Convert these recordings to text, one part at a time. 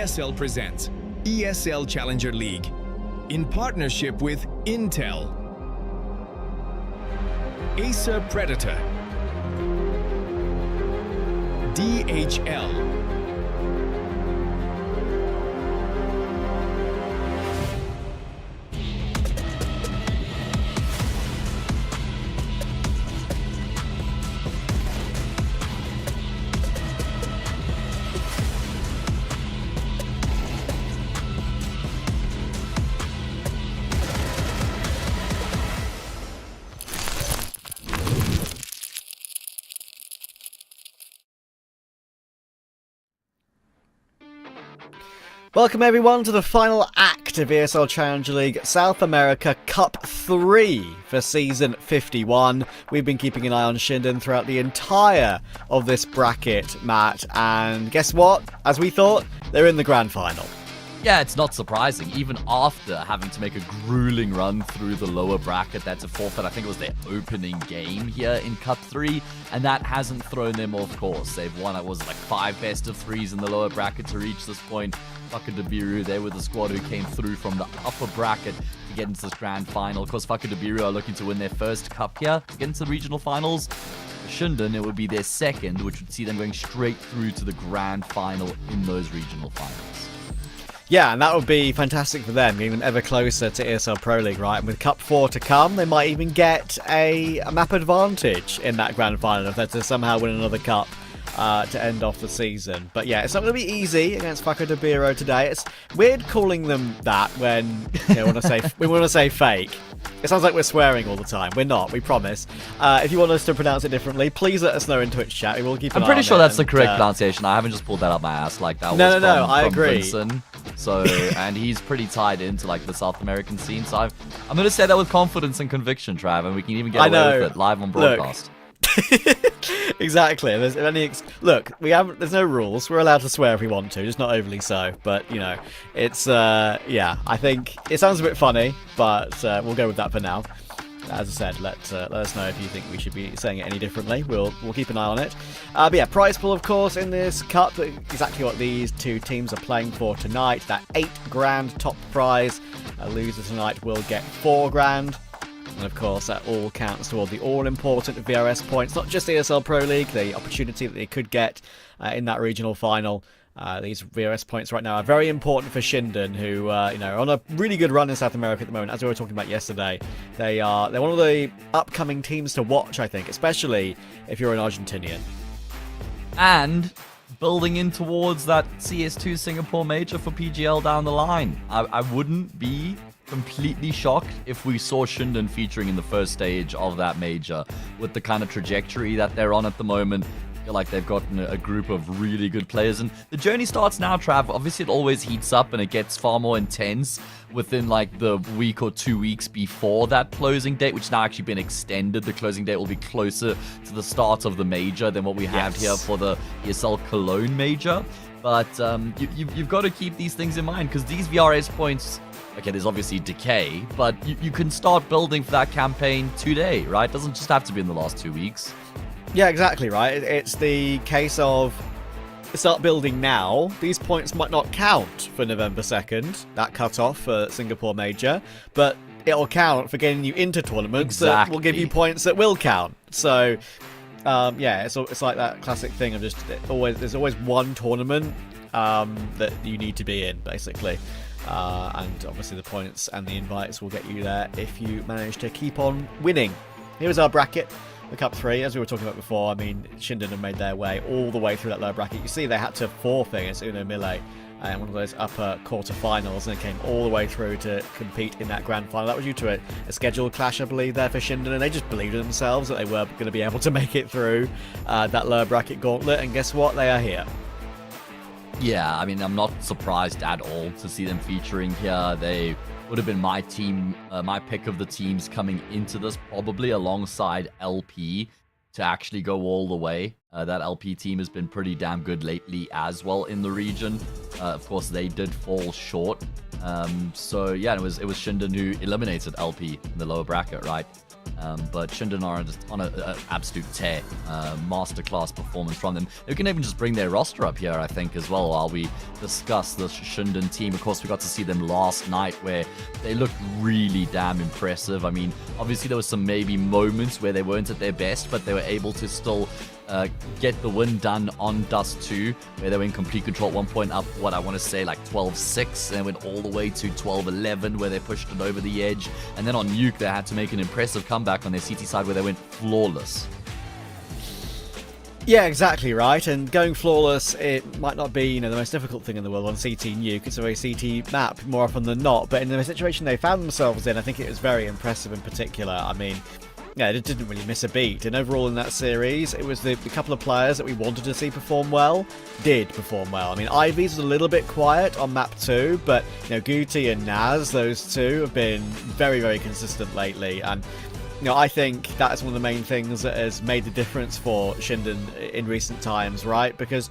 ESL presents ESL Challenger League in partnership with Intel, Acer Predator, DHL, Welcome everyone to the final act of ESL Challenger League South America Cup 3 for Season 51. We've been keeping an eye on ShindeN throughout the entire of this bracket, Matt, and guess what? As we thought, they're in the grand final. Yeah, it's not surprising. Even after having to make a grueling run through the lower bracket, that's a forfeit. I think it was their opening game here in Cup 3, and that hasn't thrown them off course. They've won, it was like 5 best of 3s in the lower bracket to reach this point. Fucking Biru, they were the squad who came through from the upper bracket to get into this grand final. Of course, fucking Biru are looking to win their first cup here to get into the regional finals. For ShindeN, it would be their second, which would see them going straight through to the grand final in those regional finals. Yeah, and that would be fantastic for them, getting them ever closer to ESL Pro League, right? And with Cup 4 to come, they might even get a map advantage in that grand final if they're to somehow win another cup to end off the season. But yeah, it's not going to be easy against Fucker de Biru today. It's weird calling them that when we want to say fake. It sounds like we're swearing all the time. We're not, we promise. If you want us to pronounce it differently, please let us know in Twitch chat. We will keep an eye on it. I'm pretty sure that's the correct pronunciation. I haven't just pulled that up my ass like that. No, I agree. Vincent. So, and he's pretty tied into like the South American scene. So I'm going to say that with confidence and conviction, Trav, and we can even get away with it live on broadcast. Exactly. Look, there's no rules. We're allowed to swear if we want to, just not overly so. But you know, it's yeah. I think it sounds a bit funny, but we'll go with that for now. As I said, let us know if you think we should be saying it any differently. We'll keep an eye on it. But yeah, prize pool, of course, in this cup. Exactly what these two teams are playing for tonight. That 8 grand top prize. A loser tonight will get 4 grand. And of course, that all counts toward the all-important VRS points, not just ESL Pro League, the opportunity that they could get in that regional final. These VRS points right now are very important for ShindeN, who are on a really good run in South America at the moment. As we were talking about yesterday, they're one of the upcoming teams to watch, I think, especially if you're an Argentinian. And building in towards that CS2 Singapore major for PGL down the line. I wouldn't be completely shocked if we saw ShindeN featuring in the first stage of that major with the kind of trajectory that they're on at the moment. I feel like they've gotten a group of really good players, and the journey starts now, Trav. Obviously it always heats up and it gets far more intense within like the week or 2 weeks before that closing date, which has now actually been extended. The closing date will be closer to the start of the major than what we have here for the ESL Cologne major. But you've got to keep these things in mind, because these VRS points, okay, there's obviously decay, but you can start building for that campaign today, right? It doesn't just have to be in the last 2 weeks. Yeah, exactly, right? It's the case of start building now. These points might not count for November 2nd, that cut-off for Singapore Major, but it'll count for getting you into tournaments that will give you points that will count. So, yeah, it's like that classic thing of just there's always one tournament that you need to be in, basically. And obviously the points and the invites will get you there if you manage to keep on winning. Here's our bracket, the Cup 3, as we were talking about before. I mean, ShindeN have made their way all the way through that lower bracket. You see they had to forfeit against Uno Mille in one of those upper quarterfinals, and it came all the way through to compete in that grand final. That was due to a scheduled clash, I believe, there for ShindeN, and they just believed in themselves that they were going to be able to make it through that lower bracket gauntlet, and guess what? They are here. Yeah, I mean, I'm not surprised at all to see them featuring here. They would have been my team, my pick of the teams coming into this, probably alongside LP, to actually go all the way. That LP team has been pretty damn good lately as well in the region. Of course, they did fall short. So yeah, it was ShindeN who eliminated LP in the lower bracket, right? But ShindeN are just on an absolute tear. Masterclass performance from them. They can even just bring their roster up here, I think, as well, while we discuss the ShindeN team. Of course, we got to see them last night where they looked really damn impressive. I mean, obviously there was some maybe moments where they weren't at their best, but they were able to still get the win done on Dust 2, where they were in complete control at one point up, what I want to say, like 12-6, and went all the way to 12-11, where they pushed it over the edge. And then on Nuke, they had to make an impressive comeback on their CT side, where they went flawless. Yeah, exactly right. And going flawless, it might not be, the most difficult thing in the world on CT Nuke. It's a very CT map more often than not. But in the situation they found themselves in, I think it was very impressive in particular. I mean, yeah, it didn't really miss a beat. And overall in that series, it was the couple of players that we wanted to see perform well, did perform well. I mean, Ivy's was a little bit quiet on map 2, but, Guti and Naz, those two, have been very, very consistent lately. And, I think that's one of the main things that has made the difference for ShindeN in recent times, right? Because,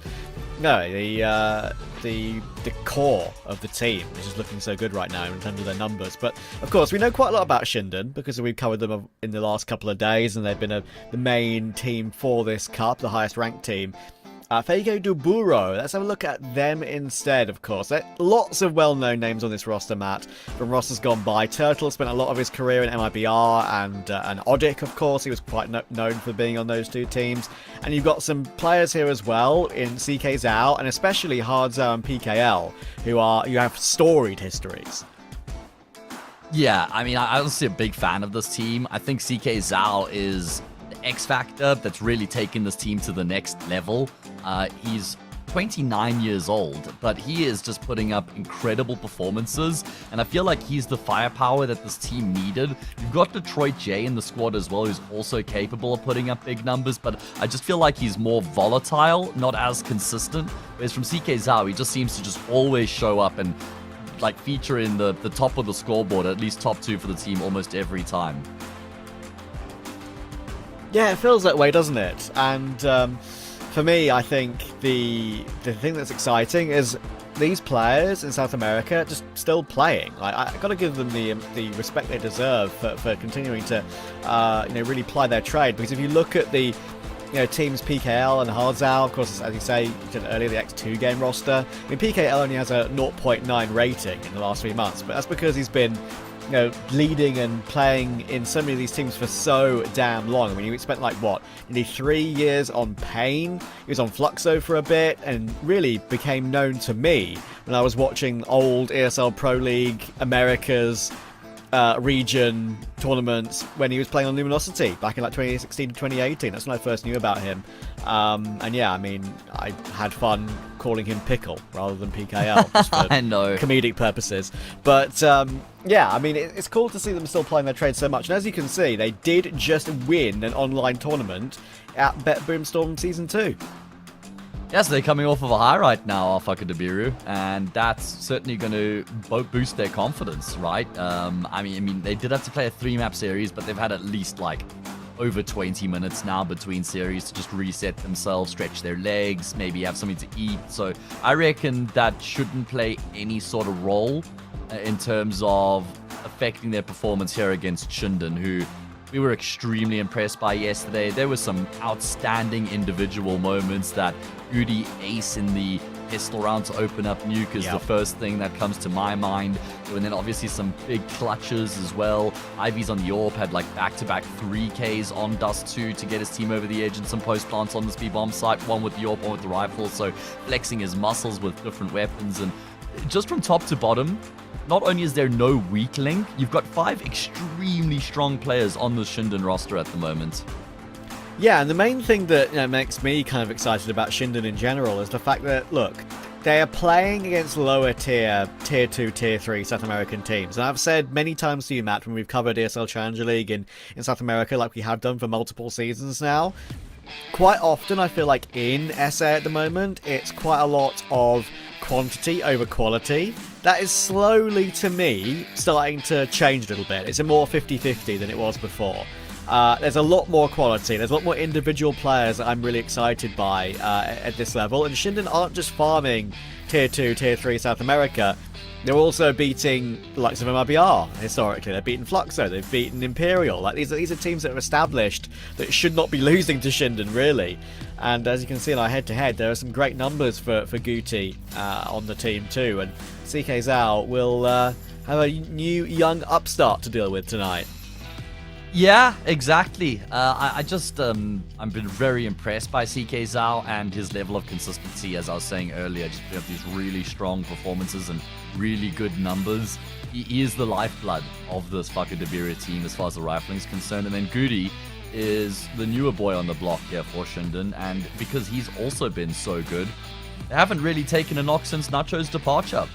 the core of the team is just looking so good right now in terms of their numbers. But of course, we know quite a lot about ShindeN because we've covered them in the last couple of days, and they've been the main team for this cup, the highest ranked team. Feigo Duburo, let's have a look at them instead, of course. There are lots of well-known names on this roster, Matt, from rosters gone by. Turtle spent a lot of his career in MIBR, and Odic, of course. He was quite known for being on those two teams. And you've got some players here as well in CK Zhao, and especially Hard Zhao and PKL, who have storied histories. Yeah, I mean, I'm honestly a big fan of this team. I think CK Zhao is the X factor that's really taken this team to the next level. He's 29 years old, but he is just putting up incredible performances, and I feel like he's the firepower that this team needed. You've got Detroit J in the squad as well, who's also capable of putting up big numbers, but I just feel like he's more volatile, not as consistent. Whereas from CK Zhao, he just seems to just always show up and feature in the top of the scoreboard, at least top 2 for the team almost every time. Yeah, it feels that way, doesn't it? And for me, I think the thing that's exciting is these players in South America just still playing. I got to give them the respect they deserve for continuing to really ply their trade. Because if you look at the teams PKL and Hard Zhao, of course, as you say, you said earlier, the X2 game roster. I mean, PKL only has a 0.9 rating in the last 3 months, but that's because he's been leading and playing in so many of these teams for so damn long. I mean, he spent nearly 3 years on Pain. He was on Fluxo for a bit and really became known to me when I was watching old ESL Pro League Americas region tournaments when he was playing on Luminosity back in 2016 to 2018. That's when I first knew about him. And yeah, I mean, I had fun calling him Pickle rather than PKL just for I know, comedic purposes. But yeah, I mean, it's cool to see them still playing their trade so much. And as you can see, they did just win an online tournament at Bet Boomstorm Season 2. Yes, they're coming off of a high right now, Alpha Biru, and that's certainly going to boost their confidence, right? I mean, they did have to play a 3-map series, but they've had at least over 20 minutes now between series to just reset themselves, stretch their legs, maybe have something to eat. So I reckon that shouldn't play any sort of role in terms of affecting their performance here against ShindeN, who we were extremely impressed by yesterday. There were some outstanding individual moments. That Udi ace in the pistol round to open up Nuke is the first thing that comes to my mind. And then obviously some big clutches as well. Ivy's on the AWP had back-to-back 3Ks on Dust 2 to get his team over the edge, and some post plants on the speed bomb site, one with the AWP, one with the rifle. So flexing his muscles with different weapons. And just from top to bottom, not only is there no weak link, you've got 5 extremely strong players on the ShindeN roster at the moment. Yeah, and the main thing that makes me kind of excited about ShindeN in general is the fact that, look, they are playing against lower tier 2, tier 3 South American teams. And I've said many times to you, Matt, when we've covered ESL Challenger League in South America like we have done for multiple seasons now, quite often I feel like in SA at the moment, it's quite a lot of quantity over quality. That is slowly, to me, starting to change a little bit. It's a more 50-50 than it was before. There's a lot more quality. There's a lot more individual players that I'm really excited by at this level. And ShindeN aren't just farming Tier 2, Tier 3 South America. They're also beating the likes of MIBR historically. They've beaten Fluxo. They've beaten Imperial. Like these are teams that are established that should not be losing to ShindeN, really. And as you can see in our head-to-head, there are some great numbers for Guti on the team too. And CK Zhao will have a new young upstart to deal with tonight. Yeah, exactly. I've been very impressed by CK Zhao and his level of consistency, as I was saying earlier. Just we have these really strong performances and really good numbers. He is the lifeblood of this fucking Biru team as far as the rifling is concerned. And then Guti is the newer boy on the block here for ShindeN, and because he's also been so good, they haven't really taken a knock since Nacho's departure.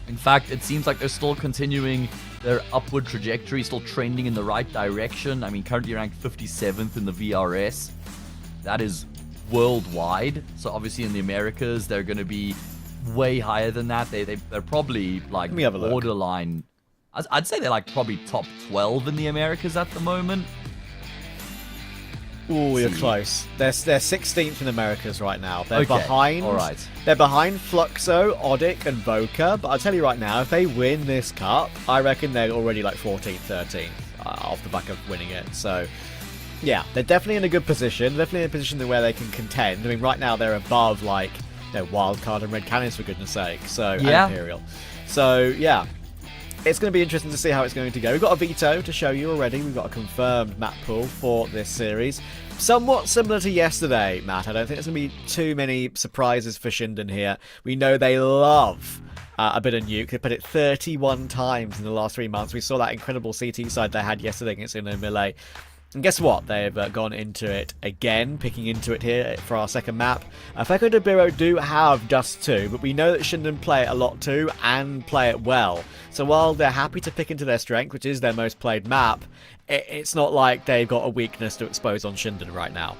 In fact, it seems like they're still continuing their upward trajectory, still trending in the right direction. I mean, currently ranked 57th in the VRS. That is worldwide. So obviously in the Americas, they're going to be way higher than that. They're probably like borderline. I'd say they're like probably top 12 in the Americas at the moment. Ooh, you're close. They're 16th in the Americas right now. They're behind. All right. They're behind Fluxo, Odic, and Voka. But I'll tell you right now, if they win this cup, I reckon they're already like 14th, 13th off the back of winning it. So, yeah, they're definitely in a good position. Definitely in a position where they can contend. I mean, right now they're above like Wildcard and Red Cannons, for goodness sake. So, yeah. And Imperial. So, yeah. It's going to be interesting to see how it's going to go. We've got a veto to show you already. We've got a confirmed map pool for this series. Somewhat similar to yesterday, Matt. I don't think there's going to be too many surprises for ShindeN here. We know they love a bit of Nuke. They put it 31 times in the last 3 months. We saw that incredible CT side they had yesterday against Uno Melee. And guess what? They've gone into it again, picking into it here for our second map. Feko de Biru do have Dust 2, but we know that ShindeN play it a lot too, and play it well. So while they're happy to pick into their strength, which is their most played map, it's not like they've got a weakness to expose on ShindeN right now.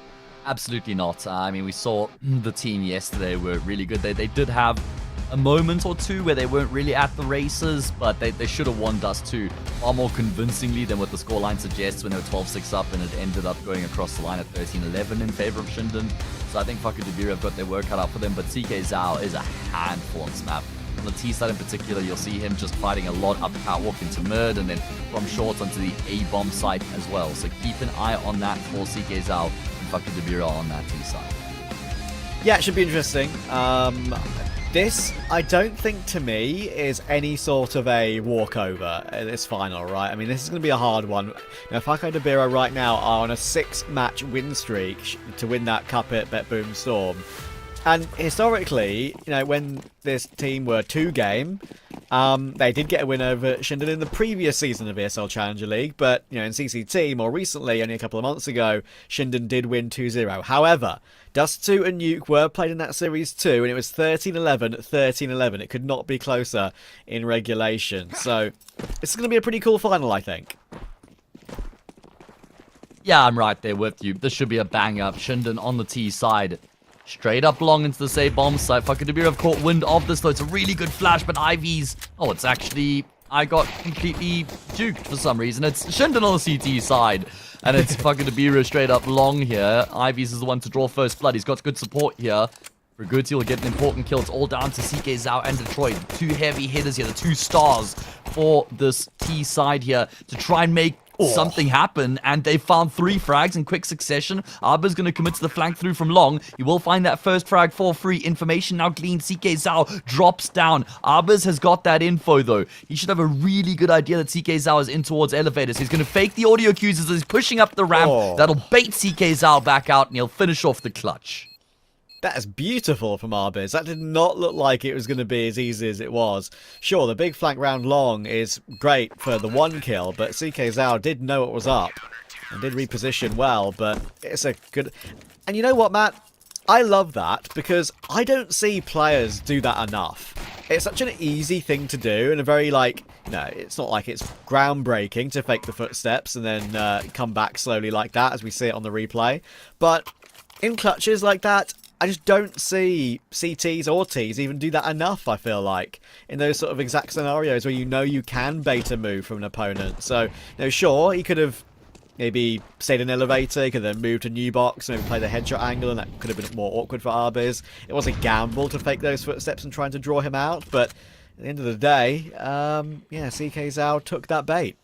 Absolutely not. I mean, we saw the team yesterday were really good. They did have a moment or two where they weren't really at the races, but they should have won Dust 2 far more convincingly than what the scoreline suggests when they were 12-6 up, and it ended up going across the line at 13-11 in favor of ShindeN. So I think Feko de Biru have got their work cut out for them, but CK Zhao is a handful on Smap. On the T side in particular, you'll see him just fighting a lot up catwalk into Murd, and then from short onto the A-bomb site as well. So keep an eye on that for CK Zhao and Feko de Biru on that T side. Yeah, it should be interesting. This, I don't think, to me, is any sort of a walkover at this final, right? I mean, this is going to be a hard one. Now, Feko de Biru right now are on a 6-match win streak to win that cup at Bet Boom Storm. And historically, when this team were 2-game, they did get a win over ShindeN in the previous season of ESL Challenger League, but in CCT more recently, only a couple of months ago, ShindeN did win 2-0. However, Dust 2 and Nuke were played in that series too, and it was 13-11, 13-11. It could not be closer in regulation. So, it's going to be a pretty cool final, I think. Yeah, I'm right there with you. This should be a bang-up. ShindeN on the T side. Straight up long into the save bomb site. Feko de Biru have caught wind of this, though. It's a really good flash, but Ivy's... Oh, it's actually... I got completely juked for some reason. It's ShindeN on the CT side. And it's Feko de Biru straight up long here. Ivy's is the one to draw first blood. He's got good support here. Raguti will get an important kill. It's all down to CK Zhao and Detroit. 2 heavy hitters here. The 2 stars for this T side here to try and make something happen, and they found 3 frags in quick succession. Arba's going to commit to the flank through from long. He will find that first frag for free. Information now gleaned. CK Zhao drops down. Arbas has got that info, though. He should have a really good idea that CK Zhao is in towards elevators. He's going to fake the audio cues as he's pushing up the ramp. That'll bait CK Zhao back out, and he'll finish off the clutch. That is beautiful from Arbiz. That did not look like it was going to be as easy as it was. Sure, the big flank round long is great for the 1 kill, but CK Zhao did know what was up and did reposition well, but it's a good... And you know what, Matt? I love that because I don't see players do that enough. It's such an easy thing to do and a very, it's not like it's groundbreaking to fake the footsteps and then come back slowly like that as we see it on the replay. But in clutches like that, I just don't see CTs or Ts even do that enough, I feel like, in those sort of exact scenarios where you can bait a move from an opponent. So, sure, he could have maybe stayed in elevator, could then move to new box, maybe play the headshot angle, and that could have been more awkward for Arbiz. It was a gamble to fake those footsteps and trying to draw him out, but at the end of the day, yeah, CK Zhao took that bait.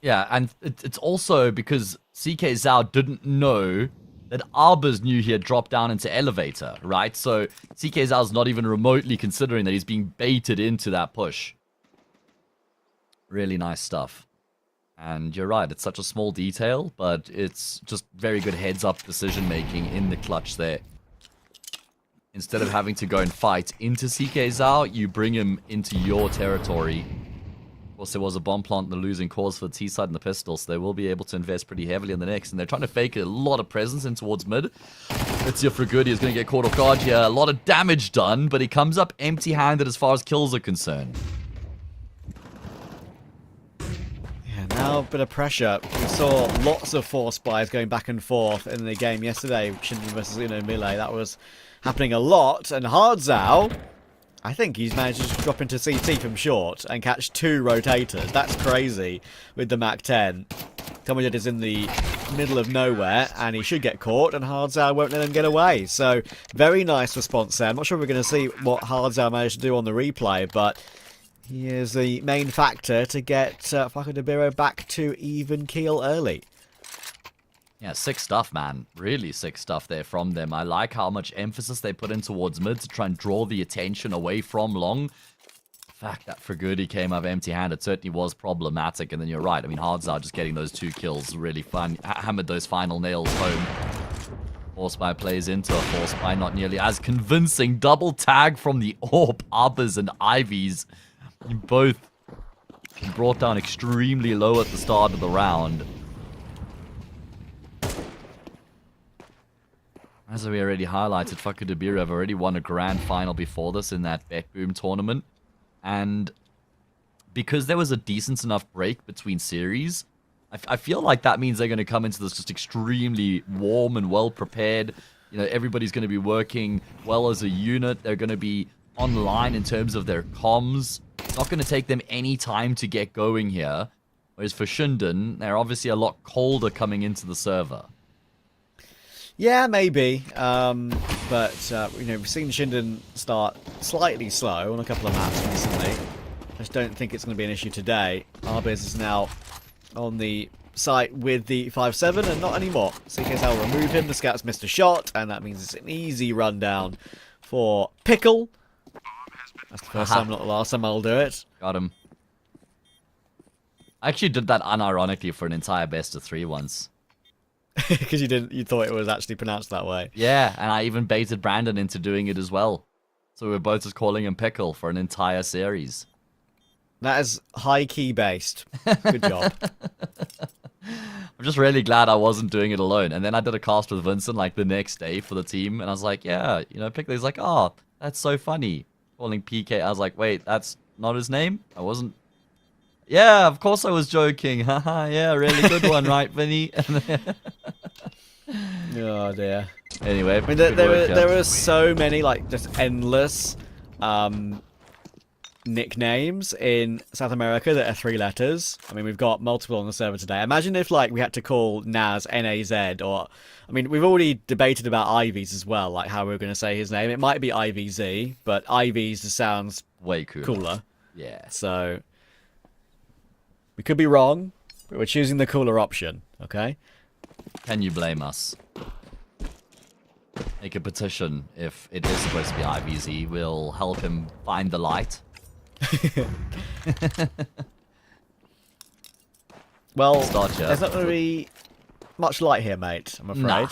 Yeah, and it's also because CK Zhao didn't know that Arbiz knew he had dropped down into elevator, right? So CK Zhao's not even remotely considering that he's being baited into that push. Really nice stuff. And you're right, it's such a small detail, but it's just very good heads-up decision-making in the clutch there. Instead of having to go and fight into CK Zhao, you bring him into your territory. Of course, there was a bomb plant, the losing cause for the T-side and the pistol, so they will be able to invest pretty heavily in the next. And they're trying to fake a lot of presence in towards mid. Let's see if Fragudi is going to get caught off guard here. A lot of damage done, but he comes up empty-handed as far as kills are concerned. Now a bit of pressure. We saw lots of force buys going back and forth in the game yesterday, ShindeN versus Melee. That was happening a lot, and HardZao, I think he's managed to just drop into CT from short and catch 2 rotators. That's crazy with the Mac-10. Tomajed is in the middle of nowhere, and he should get caught, and HardZao won't let him get away. So, very nice response there. I'm not sure we're going to see what HardZao managed to do on the replay, but he is the main factor to get Biru back to even keel early. Yeah, sick stuff, man. Really sick stuff there from them. I like how much emphasis they put in towards mid to try and draw the attention away from long. The fact that Fragudi came up empty-handed certainly was problematic. And then you're right. I mean, HardZao just getting those 2 kills really fun. Hammered those final nails home. Force Buy plays into a Force Buy, not nearly as convincing. Double tag from the AWP, Arbors and Ivies. Both brought down extremely low at the start of the round. As we already highlighted, Biru have already won a grand final before this in that Bet Boom tournament. And because there was a decent enough break between series, I feel like that means they're going to come into this just extremely warm and well prepared. You know, everybody's going to be working well as a unit. They're going to be online in terms of their comms. It's not going to take them any time to get going here. Whereas for ShindeN, they're obviously a lot colder coming into the server. Yeah, maybe. But, you know, we've seen ShindeN start slightly slow on a couple of maps recently. I just don't think it's going to be an issue today. Arbiz is now on the site with the 5-7 and not anymore. CK Zhao will remove him. The scouts missed a shot, and that means it's an easy rundown for Pickle. That's the first time, not the last time I'll do it. Got him. I actually did that unironically for an entire best of 3 once. Because you thought it was actually pronounced that way. Yeah, and I even baited Brandon into doing it as well. So we were both just calling him Pickle for an entire series. That is high-key based. Good job. I'm just really glad I wasn't doing it alone. And then I did a cast with Vincent like the next day for the team. And I was like, yeah, you know, Pickle. He's like, oh, that's so funny. Calling PK. I was like, wait, that's not his name? I wasn't. Yeah, of course I was joking. Haha, yeah, really good one, right, Vinny? Oh, dear. Anyway, I mean, there were so many, like, just endless nicknames in South America that are 3 letters. I mean, we've got multiple on the server today. Imagine if, like, we had to call Naz N-A-Z, or... I mean, we've already debated about Ivies as well, like how we're going to say his name. It might be IVZ, but Ivies just sounds way cooler. Yeah. So, we could be wrong, but we're choosing the cooler option, okay? Can you blame us? Make a petition if it is supposed to be IVZ. We'll help him find the light. Well, there's not going to be much light here, mate, I'm afraid. Nah.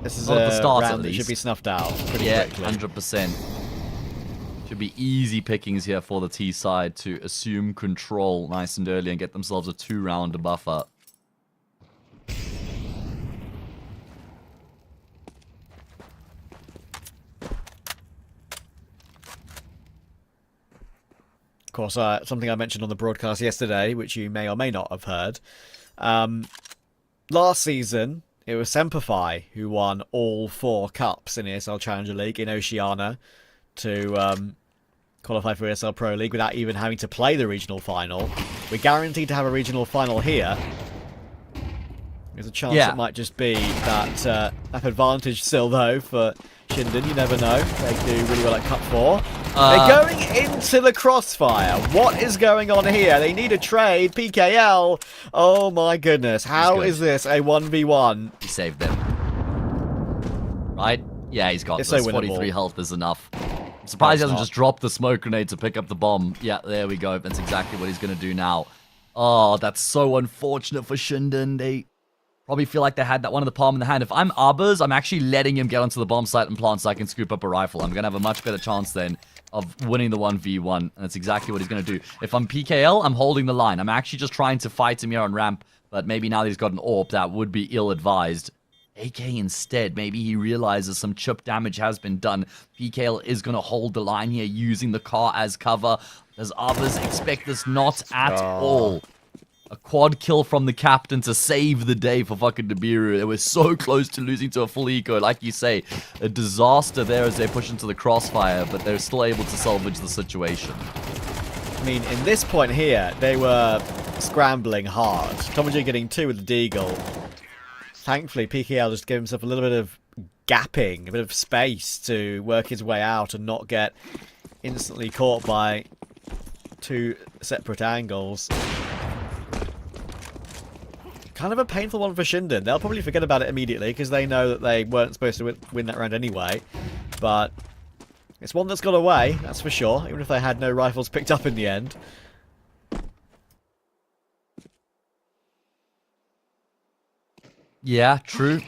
This is Not at the start, round at that least. should be snuffed out pretty Yeah, quickly. 100%. Should be easy pickings here for the T side to assume control nice and early and get themselves a 2-round buffer. Of course, something I mentioned on the broadcast yesterday, which you may or may not have heard. Last season, it was Semperfi who won all 4 cups in ESL Challenger League in Oceania to qualify for ESL Pro League without even having to play the regional final. We're guaranteed to have a regional final here. There's a chance it might just be that advantage still, though, for ShindeN. You never know. They do really well at Cup 4. They're going into the crossfire. What is going on here? They need a trade. PKL. Oh, my goodness. How is this a 1v1? He saved them. Right? Yeah, he's got this. So 43 health is enough. I'm surprised he hasn't just dropped the smoke grenade to pick up the bomb. Yeah, there we go. That's exactly what he's going to do now. Oh, that's so unfortunate for ShindeN. They probably feel like they had that one in the palm in the hand. If I'm Arbors, I'm actually letting him get onto the bomb site and plant so I can scoop up a rifle. I'm going to have a much better chance then of winning the 1v1. And that's exactly what he's going to do. If I'm PKL, I'm holding the line. I'm actually just trying to fight him here on ramp. But maybe now that he's got an AWP, that would be ill-advised. AK instead, maybe he realizes some chip damage has been done. PKL is going to hold the line here using the car as cover. Does Arbors expect this? Not at all. A quad kill from the captain to save the day for fucking Biru. They were so close to losing to a full eco. Like you say, a disaster there as they push into the crossfire, but they're still able to salvage the situation. I mean, in this point here, they were scrambling hard. Tomaji getting 2 with the deagle. Thankfully, PKL just gave himself a little bit of gapping, a bit of space to work his way out and not get instantly caught by 2 separate angles. Kind of a painful one for ShindeN. They'll probably forget about it immediately because they know that they weren't supposed to win that round anyway. But it's one that's got away, that's for sure, even if they had no rifles picked up in the end. Yeah, true.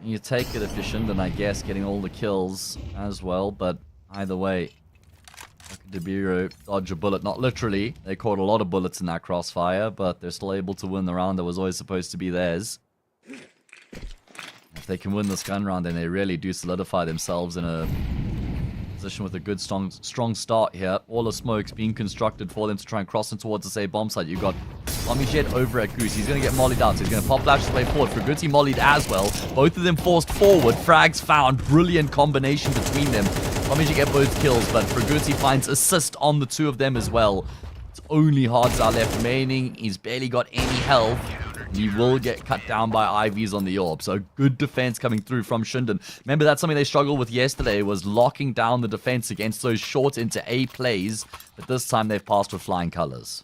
You take it if you're ShindeN, I guess, getting all the kills as well, but either way, Biru dodge a bullet. Not literally. They caught a lot of bullets in that crossfire, but they're still able to win the round that was always supposed to be theirs. If they can win this gun round, then they really do solidify themselves in a position with a good, strong start here. All the smokes being constructed for them to try and cross in towards the same bomb site. You've got Jet over at Goose. He's going to get mollied out, so he's going to pop flash his way forward. Fruguzi mollied as well. Both of them forced forward. Frags found. Brilliant combination between them. Jet get both kills, but Fruguzi finds assist on the 2 of them as well. It's only Hardzar left remaining. He's barely got any health. He will get cut down by IVs on the AWP. So good defense coming through from ShindeN. Remember, that's something they struggled with yesterday, was locking down the defense against those short into A plays. But this time they've passed with flying colors.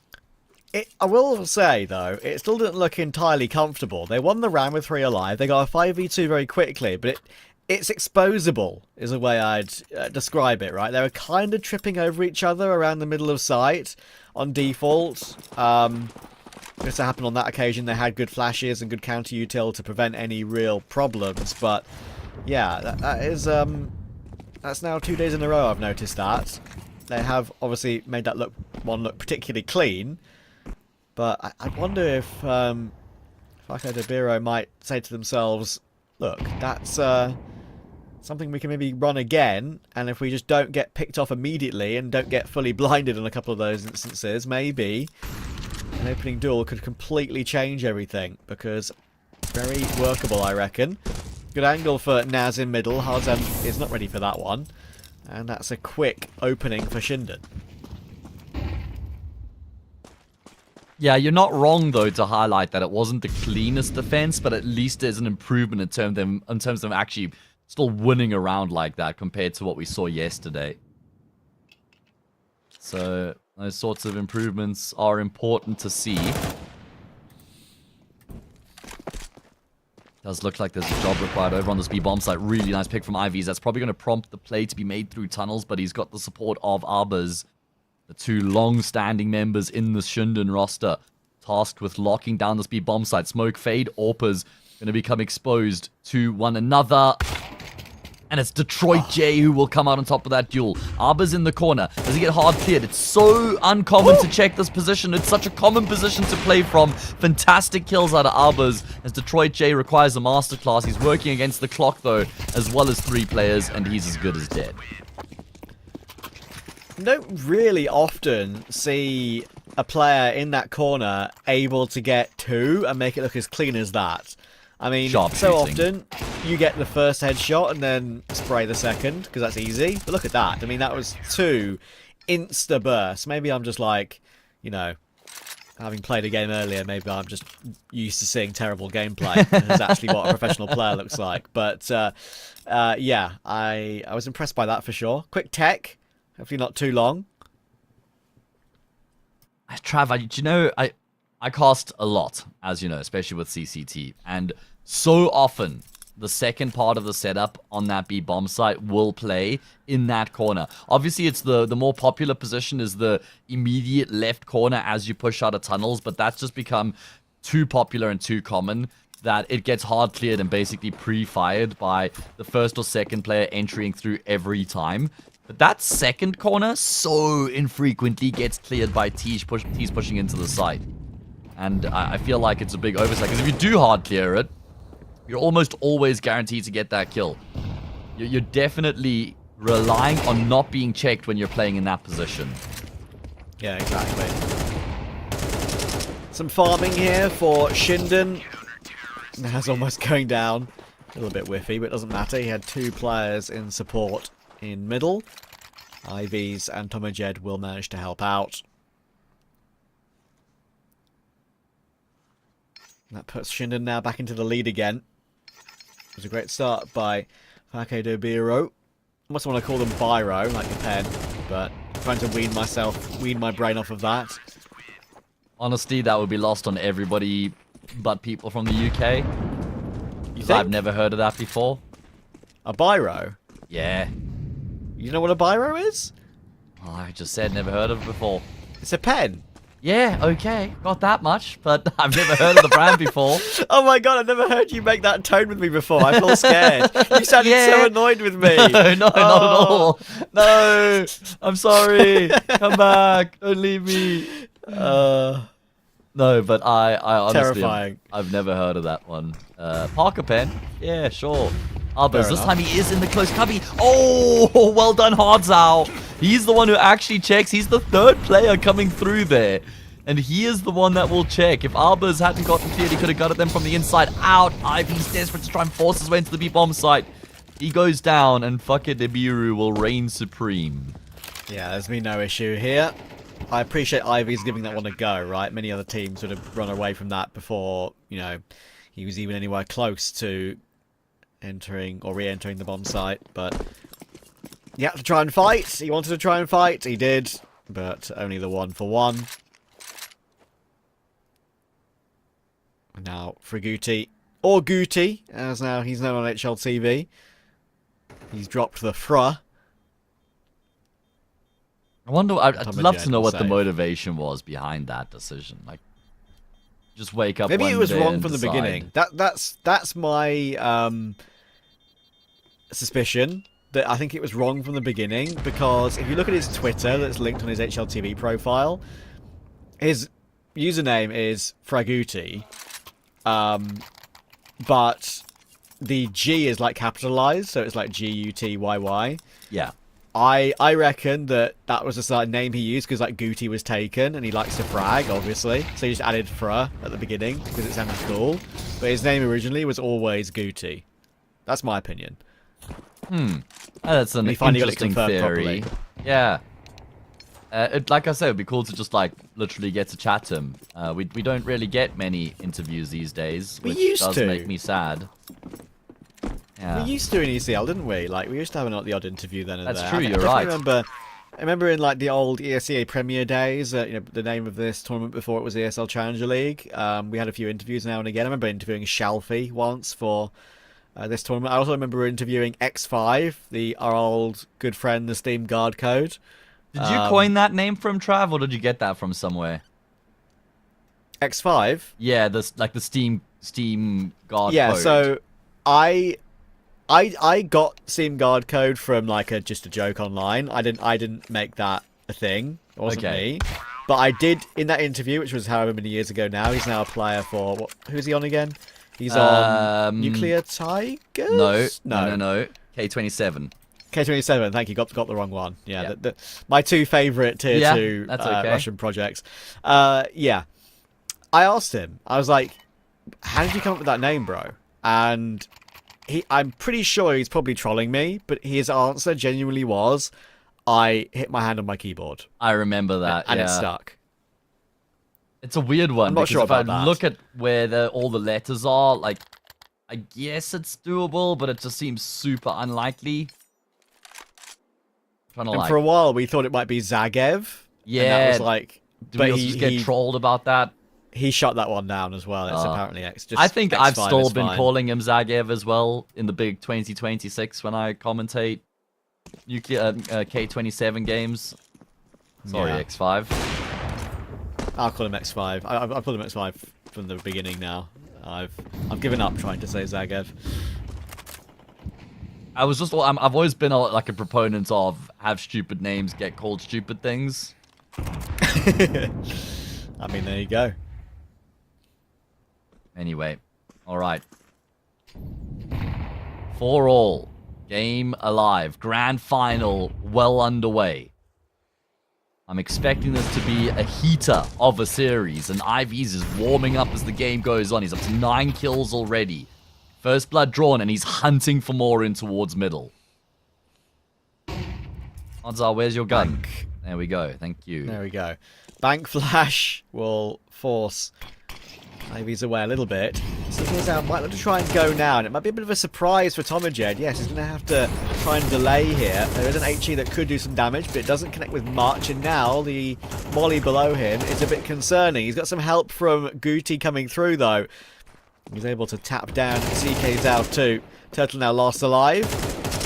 I will say, though, it still didn't look entirely comfortable. They won the round with 3 alive. They got a 5v2 very quickly, but it's exposable, is the way I'd describe it, right? They were kind of tripping over each other around the middle of site on default. Just to happen on that occasion, they had good flashes and good counter util to prevent any real problems. But yeah, that is that's now 2 days in a row I've noticed that. They have obviously made that look particularly clean. But I wonder if Fako de Biru might say to themselves, look, that's something we can maybe run again, and if we just don't get picked off immediately and don't get fully blinded in a couple of those instances, maybe an opening duel could completely change everything, because very workable, I reckon. Good angle for Naz in middle. Harzan is not ready for that one, and that's a quick opening for ShindeN. Yeah, you're not wrong, though, to highlight that it wasn't the cleanest defense, but at least there's an improvement in terms of them actually still winning a round like that compared to what we saw yesterday. So those sorts of improvements are important to see. Does look like there's a job required over on this B bomb site. Really nice pick from IVs. That's probably going to prompt the play to be made through tunnels, but he's got the support of Arbors, the 2 long-standing members in the ShindeN roster, tasked with locking down this B bomb site. Smoke fade. AWPers going to become exposed to one another. And it's Detroit J who will come out on top of that duel. Arbors in the corner. Does he get hard cleared? It's so uncommon to check this position. It's such a common position to play from. Fantastic kills out of Arbors as Detroit J requires a masterclass. He's working against the clock, though, as well as 3 players, and he's as good as dead. You don't really often see a player in that corner able to get 2 and make it look as clean as that. I mean, so often you get the first headshot and then spray the second, because that's easy. But look at that. I mean, that was 2 insta bursts. Maybe I'm just like, you know, having played a game earlier, maybe I'm just used to seeing terrible gameplay. That's actually what a professional player looks like. But yeah, I was impressed by that for sure. Quick tech, hopefully not too long. Trav, I cast a lot, as you know, especially with CCT, and so often the second part of the setup on that B bomb site will play in that corner. Obviously, it's the more popular position is the immediate left corner as you push out of tunnels, but that's just become too popular and too common that it gets hard cleared and basically pre-fired by the first or second player entering through every time. But that second corner so infrequently gets cleared by Tees pushing into the site. And I feel like it's a big oversight, because if you do hard clear it, you're almost always guaranteed to get that kill. You're definitely relying on not being checked when you're playing in that position. Yeah, exactly. Some farming here for ShindeN. That's almost going down. A little bit whiffy, but it doesn't matter. He had 2 players in support in middle. Ivies and Tomajed will manage to help out. That puts ShindeN now back into the lead again. It was a great start by Biru. I almost want to call them Biru, like a pen, but I'm trying to wean my brain off of that. Honestly, that would be lost on everybody but people from the UK. You think? I've never heard of that before. A Biru? Yeah. You know what a Biru is? Oh, I just said never heard of it before. It's a pen. Yeah, okay. Got that much, but I've never heard of the brand before. Oh my god, I've never heard you make that tone with me before. I feel scared. You sounded so annoyed with me. No, not at all. No, I'm sorry. Come back. Don't leave me. No, but I honestly, Terrifying. I've never heard of that one. Parker pen. Yeah, sure. Albers, this time he is in the close cubby. Oh, well done, Hardzao. He's the one who actually checks. He's the 3rd player coming through there. And he is the one that will check. If Albers hadn't gotten cleared, he could have got at them from the inside out. Ivy's desperate to try and force his way into the B-bomb site. He goes down, and fuck it, the Biru will reign supreme. Yeah, there's been no issue here. I appreciate Ivy's giving that one a go, right? Many other teams would have run away from that before, you know, he was even anywhere close to entering or re-entering the bomb site, but he had to try and fight. He wanted to try and fight. He did, but only the 1-for-1. And now Fraguti, or Guti, as now he's known on HLTV. He's dropped the Fra. I wonder, I'd love to know what the motivation was behind that decision. Like, just wake up. Maybe one it was day wrong and from the decide. beginning. That's my suspicion. That I think it was wrong from the beginning, because if you look at his Twitter that's linked on his HLTV profile, his username is Fraguti, but the G is like capitalized, so it's like Gutyyy. Yeah. I reckon that was just like name he used because like Guti was taken and he likes to frag, obviously. So he just added Fra at the beginning because it sounded cool. But his name originally was always Guti. That's my opinion. That's an interesting theory. Properly. Yeah. Like I said, it'd be cool to just like literally get to chat to him. We don't really get many interviews these days, which does make me sad. Yeah. We used to in ECL, didn't we? Like, we used to have the odd interview then and there. That's true, you're right. I remember in, like, the old ESEA Premier days, you know, the name of this tournament before it was ESL Challenger League, we had a few interviews now and again. I remember interviewing Shalfie once for this tournament. I also remember interviewing X5, our old good friend, the Steam Guard Code. Did you coin that name from Trav, or did you get that from somewhere? X5? Yeah, like the Steam Guard Code. Yeah, so I got Steam Guard Code from like just a joke online. I didn't make that a thing. It wasn't me. But I did in that interview, which was however many years ago now. He's now a player for who's he on again? He's on Nuclear Tigers? No. K27. K27, thank you. Got the wrong one. Yeah, my 2 favourite tier 2 Russian projects. Yeah. I asked him, I was like, how did you come up with that name, bro? And I'm pretty sure he's probably trolling me, but his answer genuinely was, I hit my hand on my keyboard. I remember that, and it stuck. It's a weird one. I'm not because sure if I about that. look at where all the letters are, like, I guess it's doable, but it just seems super unlikely. Trying to, And like, for a while, we thought it might be Zagev. yeah. And that was like... Did we also just get trolled about that? He shut that one down as well. It's apparently just I think I've X5 still is been fine. calling him Zagev as well in the big 2026 when I commentate nuclear K27 games. Sorry, Yeah. X5. I'll call him X5. I've called him X5 from the beginning now. I've given up trying to say Zagev. I've always been like a proponent of have stupid names get called stupid things. I mean, there you go. Anyway, all right. 4-all, game alive, grand final well underway. I'm expecting this to be a heater of a series, and Ivy's is warming up as the game goes on. He's up to 9 kills already. First blood drawn, and he's hunting for more in towards middle. Odds are, where's your gun? Bank. There we go, thank you. There we go. Bank flash will force Ivy's away a little bit. So here's how might look to try and go now, and it might be a bit of a surprise for Tomajed. Yes, he's going to have to try and delay here. There is an HE that could do some damage, but it doesn't connect with much, and now the molly below him is a bit concerning. He's got some help from Guti coming through, though. He's able to tap down CK's out too. Turtle now last alive.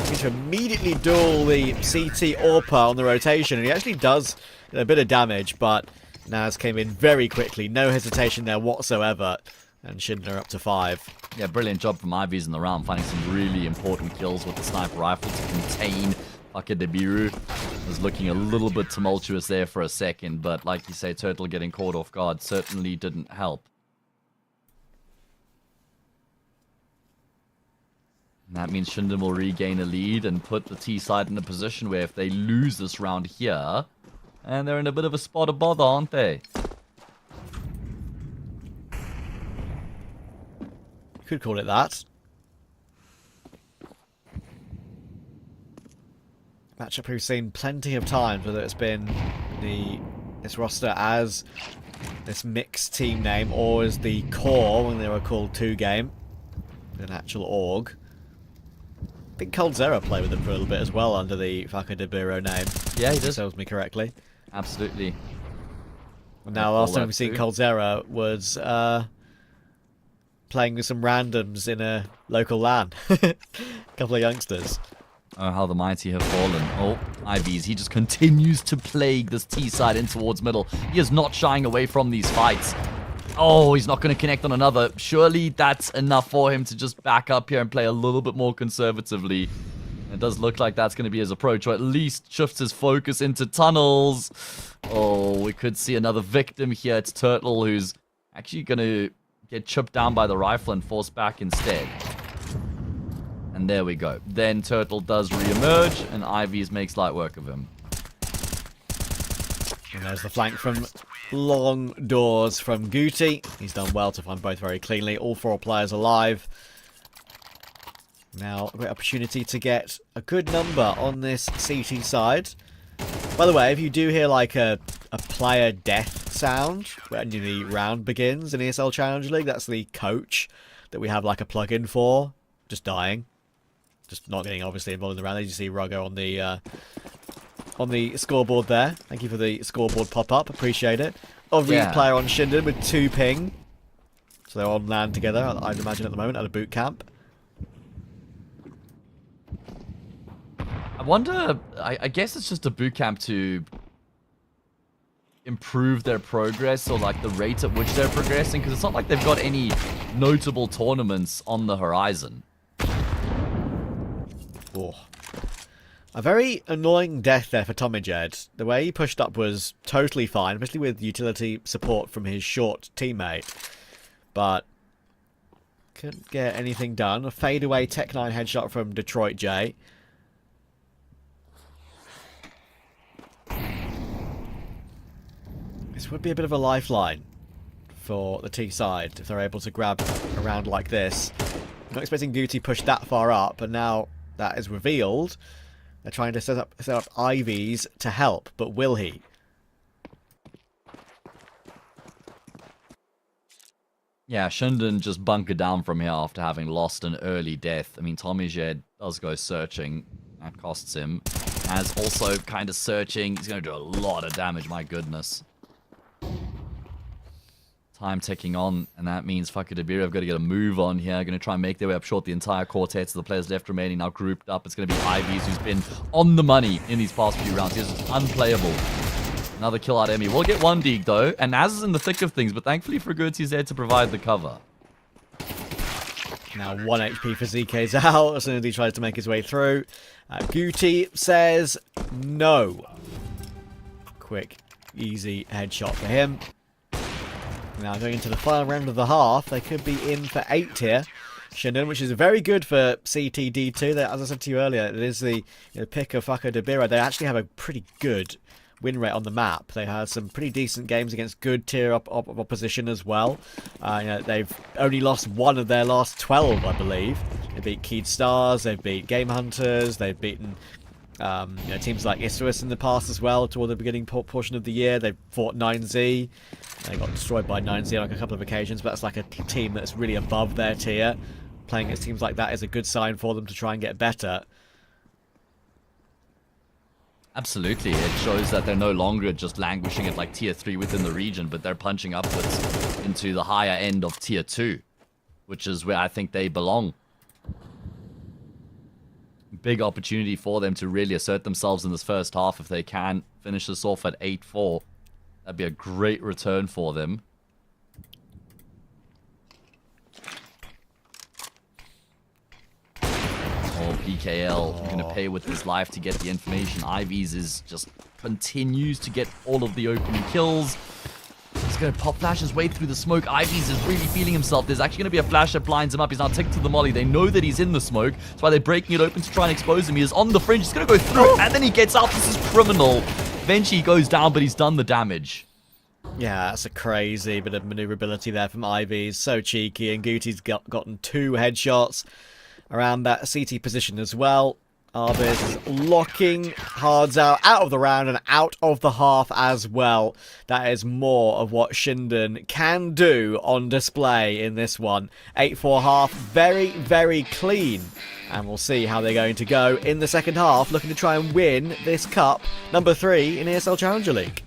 He's to immediately duel the CT Orpa on the rotation, and he actually does get a bit of damage, but Naz came in very quickly. No hesitation there whatsoever. And ShindeN are up to 5. Yeah, brilliant job from Ivy's in the round, finding some really important kills with the sniper rifle to contain de Biru. Was looking a little bit tumultuous there for a second, but like you say, Turtle getting caught off guard certainly didn't help. And that means ShindeN will regain a lead and put the T side in a position where if they lose this round here, and they're in a bit of a spot of bother, aren't they? Could call it that. Matchup we've seen plenty of times, whether it's been this roster as this mixed team name or as the core when they were called 2 game, an actual org. I think Coldzera played with them for a little bit as well under the de Biru name. Yeah, he if did. serves me correctly. Absolutely. Now, last time we've seen Coldzera was playing with some randoms in a local LAN. A couple of youngsters. Oh, how the mighty have fallen. Oh, Ivy's. He just continues to plague this T side in towards middle. He is not shying away from these fights. Oh, he's not going to connect on another. Surely that's enough for him to just back up here and play a little bit more conservatively. It does look like that's going to be his approach, or at least shifts his focus into tunnels. Oh, we could see another victim here. It's Turtle, who's actually going to get chipped down by the rifle and forced back instead. And there we go. Then Turtle does re-emerge, and Ivy's makes light work of him. And there's the flank from long doors from Guti. He's done well to find both very cleanly. All 4 players alive. Now, a great opportunity to get a good number on this CT side. By the way, if you do hear like a player death sound when the round begins in ESL Challenger League, that's the coach that we have like a plugin for. Just dying. Just not getting obviously involved in the round. As you see Ruggo on the scoreboard there. Thank you for the scoreboard pop-up. Appreciate it. Obvious player on ShindeN with 2 ping. So they're on land together, I'd imagine at the moment, at a boot camp. I wonder, I guess it's just a boot camp to improve their progress or like the rate at which they're progressing, because it's not like they've got any notable tournaments on the horizon. Oh. A very annoying death there for Tomajed. The way he pushed up was totally fine, especially with utility support from his short teammate. But couldn't get anything done. A fadeaway Tech-9 headshot from Detroit J. This would be a bit of a lifeline for the T side if they're able to grab a round like this. I'm not expecting Guti pushed that far up, and now that is revealed. They're trying to set up Ivy's to help, but will he? Yeah, ShindeN just bunkered down from here after having lost an early death. I mean, Tommy Jed does go searching. That costs him. As also kind of searching. He's going to do a lot of damage, my goodness. Time ticking on, and that means Biru have got to get a move on here. Going to try and make their way up short. The entire quartet of the players left remaining now grouped up. It's going to be Ivy's who's been on the money in these past few rounds. He's unplayable. Another kill out Emmy. We'll get one dig though, and Naz is in the thick of things, but thankfully Fragurti's there to provide the cover. Now 1 HP for ZK's out as soon as he tries to make his way through. Guti says no. Quick, easy headshot for him. Now going into the final round of the half, they could be in for 8 here. ShindeN, which is very good for CTD2. As I said to you earlier, it is the pick of Fako de Biru. They actually have a pretty good win rate on the map. They had some pretty decent games against good tier opposition as well. They've only lost 1 of their last 12, I believe. They beat Keyed Stars, they've beat Game Hunters, they've beaten teams like Isurus in the past as well toward the beginning portion of the year. They fought 9Z. They got destroyed by 9Z on a couple of occasions, but that's like a team that's really above their tier. Playing against teams like that is a good sign for them to try and get better. Absolutely. It shows that they're no longer just languishing at like tier 3 within the region, but they're punching upwards into the higher end of tier 2, which is where I think they belong. Big opportunity for them to really assert themselves in this first half if they can finish this off at 8-4. That'd be a great return for them. PKL going to pay with his life to get the information. Ivy's is just continues to get all of the open kills. He's going to pop flash his way through the smoke. Ivy's is really feeling himself. There's actually going to be a flash that blinds him up. He's now ticked to the molly. They know that he's in the smoke. That's why they're breaking it open to try and expose him. He is on the fringe. He's going to go through it, and then he gets out. This is criminal. Eventually he goes down, but he's done the damage. Yeah, that's a crazy bit of maneuverability there from Ivy's. So cheeky, and Guti's gotten 2 headshots around that CT position as well. Arviz is locking Hards out of the round and out of the half as well. That is more of what ShindeN can do on display in this one. 8-4 half, very, very clean. And we'll see how they're going to go in the second half, looking to try and win this cup, number 3 in ESL Challenger League.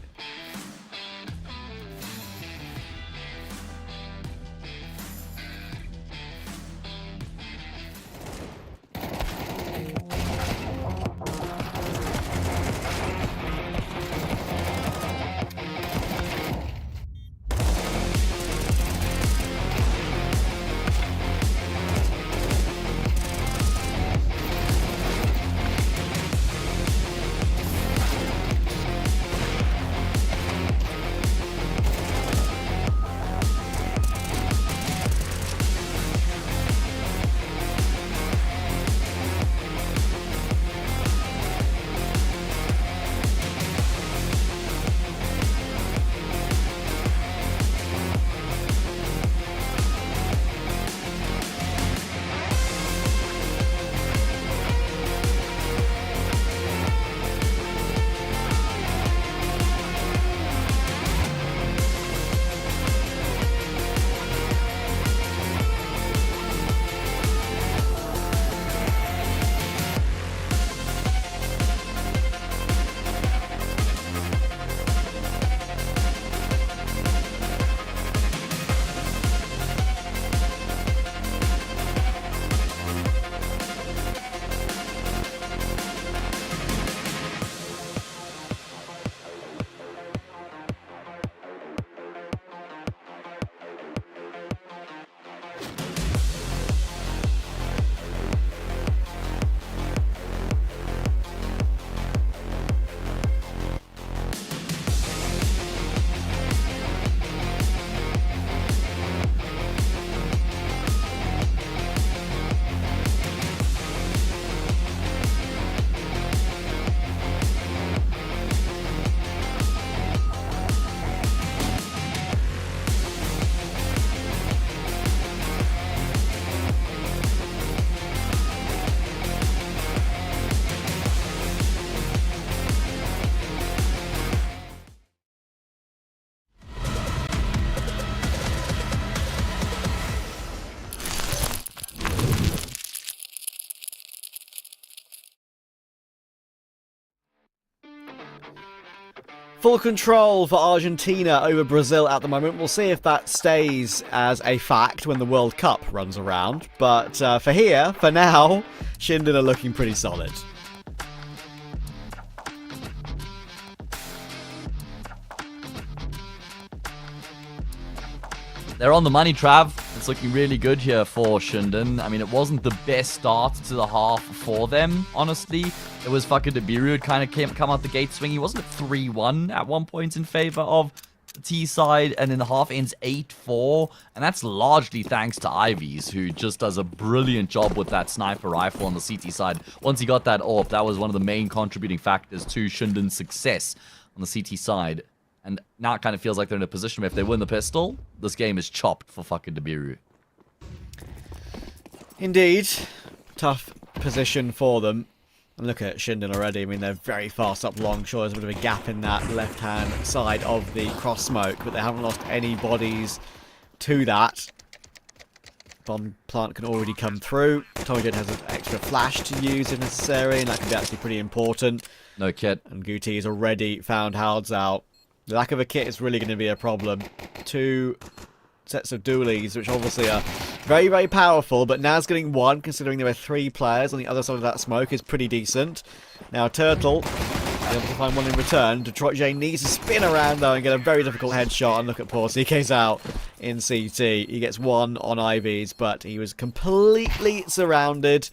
Full control for Argentina over Brazil at the moment. We'll see if that stays as a fact when the World Cup runs around. But for now, ShindeN are looking pretty solid. They're on the money, Trav. It's looking really good here for ShindeN. I mean, it wasn't the best start to the half for them, honestly. It was fucking Biru had kind of come out the gate swinging. Wasn't it 3-1 at one point in favor of the T side? And then the half ends 8-4. And that's largely thanks to Ivies, who just does a brilliant job with that sniper rifle on the CT side. Once he got that off, that was one of the main contributing factors to ShindeN's success on the CT side. And now it kind of feels like they're in a position where if they win the pistol, this game is chopped for fucking Biru. Indeed. Tough position for them. And look at ShindeN already. I mean, they're very fast up long. Sure, there's a bit of a gap in that left-hand side of the cross smoke, but they haven't lost any bodies to that. Bomb plant can already come through. TommyJane has an extra flash to use if necessary, and that can be actually pretty important. No kit. And Guti has already found Halds out. The lack of a kit is really going to be a problem. 2 sets of dualies, which obviously are very, very powerful, but Naz getting 1, considering there are 3 players on the other side of that smoke, is pretty decent. Now, Turtle able to find 1 in return. Detroit J needs to spin around, though, and get a very difficult headshot, and look at poor CK's out in CT. He gets 1 on Ivies, but he was completely surrounded.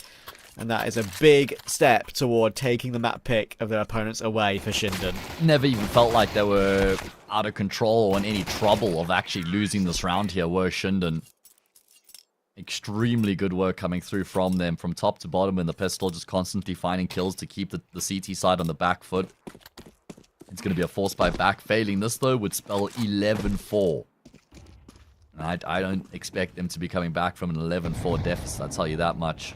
And that is a big step toward taking the map pick of their opponents away for ShindeN. Never even felt like they were out of control or in any trouble of actually losing this round here, were ShindeN. Extremely good work coming through from them, from top to bottom in the pistol, just constantly finding kills to keep the CT side on the back foot. It's going to be a force by back. Failing this, though, would spell 11-4. I don't expect them to be coming back from an 11-4 deficit, I'll tell you that much.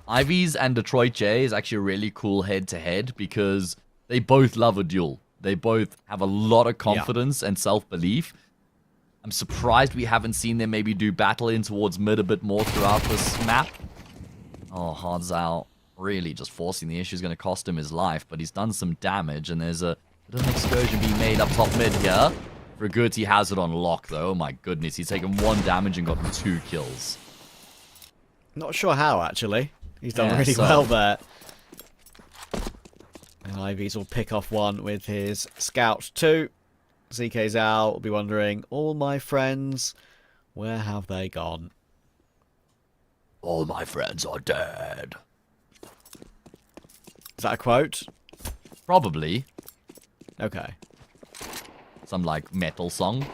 Ivies and Detroit J is actually a really cool head-to-head because they both love a duel. They both have a lot of confidence and self-belief. I'm surprised we haven't seen them maybe do battle in towards mid a bit more throughout this map. Oh, Hard's out. Really just forcing the issue is going to cost him his life, but he's done some damage, and there's a bit of an excursion being made up top mid here. Ragurti has it on lock, though. Oh my goodness, he's taken 1 damage and gotten 2 kills. Not sure how, actually. He's done really well there. And Ivies will pick off 1 with his Scout 2. ZK's out. Will be wondering, all my friends, where have they gone? All my friends are dead. Is that a quote? Probably. Okay. Some, like, metal song.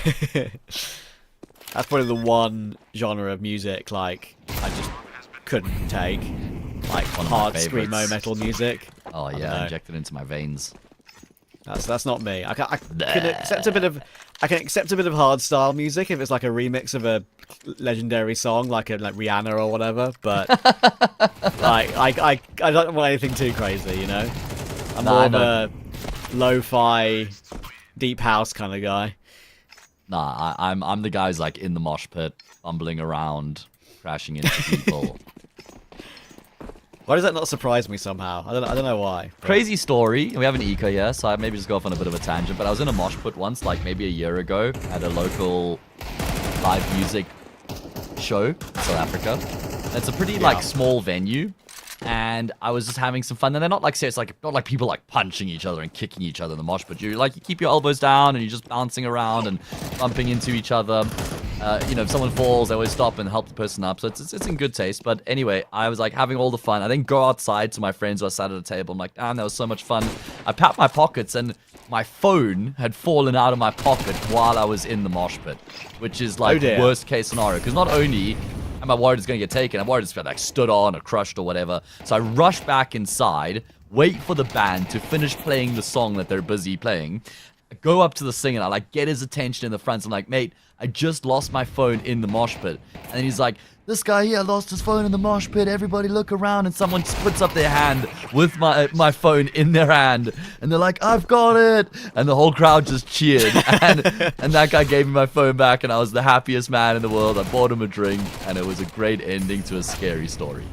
That's probably the one genre of music, like, I just couldn't take. Like, hard screamo metal music. Oh, yeah, injected into my veins. That's not me. I can accept a bit of hard style music if it's like a remix of a legendary song, like Rihanna or whatever. But like I don't want anything too crazy, you know. I'm more of a lo-fi, deep house kind of guy. Nah, I'm the guy who's like in the mosh pit, fumbling around, crashing into people. Why does that not surprise me somehow? I don't know why. But... Crazy story. We have an eco here, so I maybe just go off on a bit of a tangent. But I was in a mosh pit once, like maybe a year ago, at a local live music show in South Africa. It's a pretty like small venue, and I was just having some fun. And they're not like serious, like not like people like punching each other and kicking each other in the mosh pit. You keep your elbows down and you're just bouncing around and bumping into each other. You know, if someone falls, they always stop and help the person up. So it's in good taste. But anyway, I was like having all the fun. I then go outside to my friends who are sat at a table. I'm like, damn, that was so much fun. I pat my pockets and my phone had fallen out of my pocket while I was in the mosh pit, which is like worst case scenario. Because not only am I worried it's going to get taken, I'm worried it's like stood on or crushed or whatever. So I rush back inside, wait for the band to finish playing the song that they're busy playing. I go up to the singer and I like get his attention in the front. So I'm like, mate, I just lost my phone in the mosh pit. And then he's like, this guy here lost his phone in the mosh pit. Everybody look around. And someone puts up their hand with my phone in their hand. And they're like, I've got it. And the whole crowd just cheered. And that guy gave me my phone back. And I was the happiest man in the world. I bought him a drink. And it was a great ending to a scary story.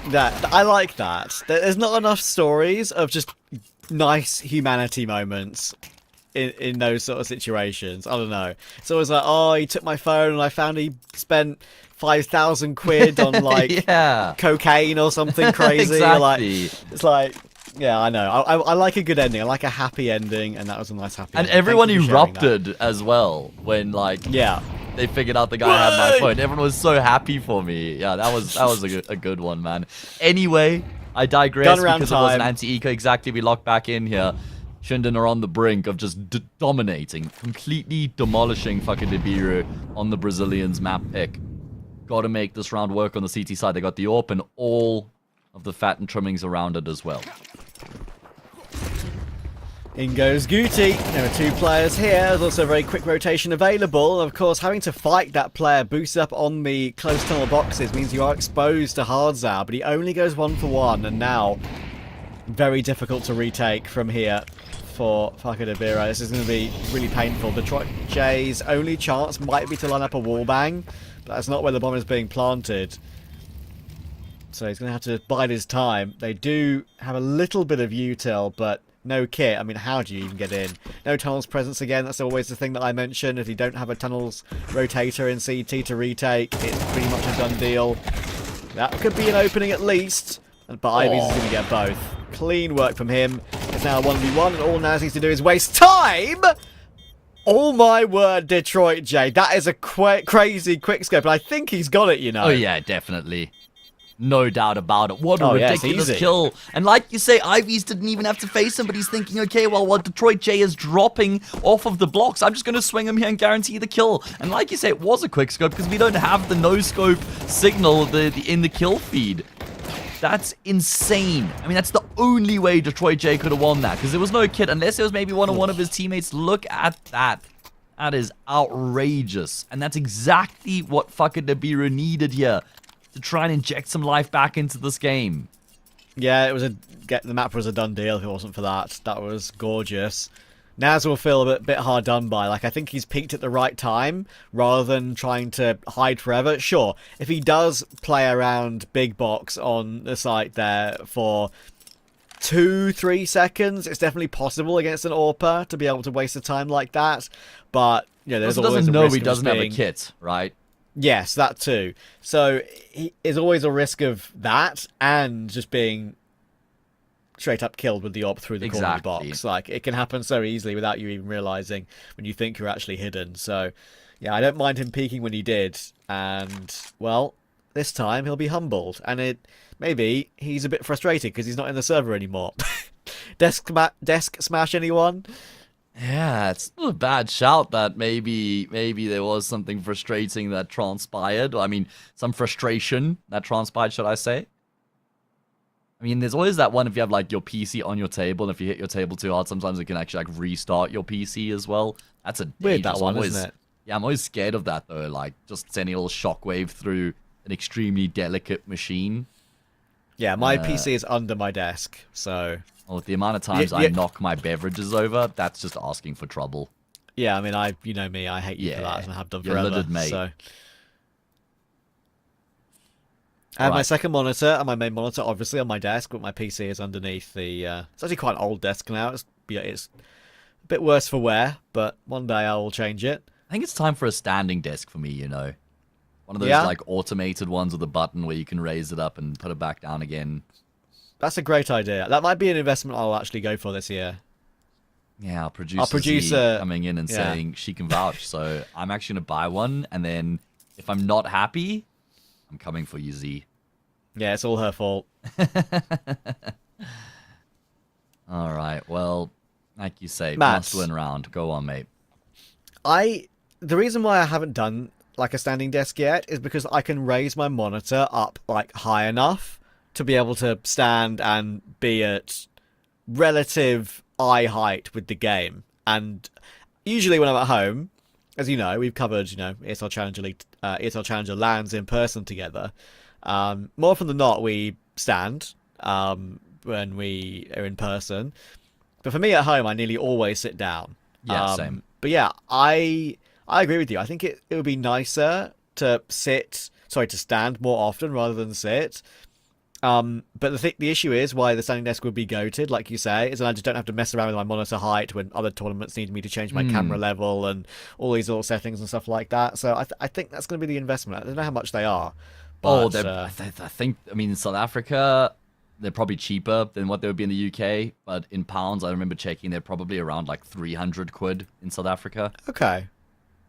I like that. There's not enough stories of just nice humanity moments in those sort of situations. I don't know. It's always like, oh, he took my phone and I found he spent 5,000 quid on like cocaine or something crazy. Exactly. Like, it's like, yeah, I know. I like a good ending. I like a happy ending, and that was a nice happy ending. And everyone erupted as well when like they figured out the guy had my phone. Everyone was so happy for me. Yeah, that was a good one, man. Anyway, I digress because it was an anti-eco. Exactly, we lock back in here. ShindeN are on the brink of just dominating, completely demolishing fucking Biru on the Brazilians map pick. Got to make this round work on the CT side. They got the AWP and all of the fat and trimmings around it as well. In goes Guti. There are 2 players here. There's also a very quick rotation available. Of course, having to fight that player boost up on the close tunnel boxes means you are exposed to Hardzao, but he only goes 1 for 1, and now very difficult to retake from here for fucking Biru. This is going to be really painful. Detroit J's only chance might be to line up a wallbang, but that's not where the bomb is being planted. So he's going to have to bide his time. They do have a little bit of util, but no kit. I mean, how do you even get in? No tunnels presence again. That's always the thing that I mention. If you don't have a tunnels rotator in CT to retake, it's pretty much a done deal. That could be an opening at least. But Ivy's is going to get both. Clean work from him. It's now a 1v1, and all Naz needs to do is waste time! Oh my word, Detroit J. That is a crazy quickscope, and I think he's got it, you know. Oh yeah, definitely. No doubt about it. What a ridiculous kill. And like you say, Ivy's didn't even have to face him, but he's thinking, okay, well, while Detroit J is dropping off of the blocks, I'm just going to swing him here and guarantee the kill. And like you say, it was a quick scope because we don't have the no-scope signal in the kill feed. That's insane. I mean, that's the only way Detroit J could have won that, because there was no kit, unless it was maybe one of his teammates. Look at that. That is outrageous. And that's exactly what fucking Biru needed here to try and inject some life back into this game. Yeah, it was the map was a done deal if it wasn't for that. That was gorgeous. Naz will feel a bit hard done by. Like, I think he's peaked at the right time rather than trying to hide forever. Sure, if he does play around big box on the site there for 2-3 seconds, it's definitely possible against an AWPer to be able to waste the time like that. But, you know, there's always a risk he doesn't have a kit, right? Yes, that too. So, there's always a risk of that and just being straight up killed with the AWP through the corner of the box. Like, it can happen so easily without you even realizing when you think you're actually hidden. So, yeah, I don't mind him peeking when he did. And, well, this time he'll be humbled. And maybe he's a bit frustrated because he's not in the server anymore. Desk smash anyone? Yeah, it's not a bad shout that maybe there was something frustrating that transpired. I mean, some frustration that transpired, should I say? I mean, there's always that one if you have, like, your PC on your table, and if you hit your table too hard, sometimes it can actually, like, restart your PC as well. That's a weird that one, isn't it? Yeah, I'm always scared of that, though, like, just sending a little shockwave through an extremely delicate machine. Yeah, my PC is under my desk, so... Well, with the amount of times I knock my beverages over, that's just asking for trouble. Yeah, I mean, you know me, I hate you for that, and I have done forever. Lidded, mate. So... I have my second monitor and my main monitor, obviously, on my desk, but my PC is underneath the... it's actually quite an old desk now. It's a bit worse for wear, but one day I will change it. I think it's time for a standing desk for me, you know. One of those, like, automated ones with a button where you can raise it up and put it back down again. That's a great idea. That might be an investment I'll actually go for this year. Yeah, our producer coming in and saying she can vouch. So I'm actually going to buy one, and then if I'm not happy, I'm coming for you, Z. Yeah, it's all her fault. All right, well, like you say, must win round. Go on, mate. The reason why I haven't done like a standing desk yet is because I can raise my monitor up like high enough to be able to stand and be at relative eye height with the game. And usually when I'm at home, as you know, we've covered, you know, ESL Challenger League, ESL Challenger LANs in person together. More often than not, we stand when we are in person. But for me at home, I nearly always sit down. Yeah, same. But yeah, I agree with you. I think it would be nicer to stand more often rather than sit. But the issue is why the standing desk would be goated, like you say, is that I just don't have to mess around with my monitor height when other tournaments need me to change my camera level and all these little settings and stuff like that. So I think that's going to be the investment. I don't know how much they are. But, I think, I mean, in South Africa, they're probably cheaper than what they would be in the UK. But in pounds, I remember checking, they're probably around like 300 quid in South Africa. Okay.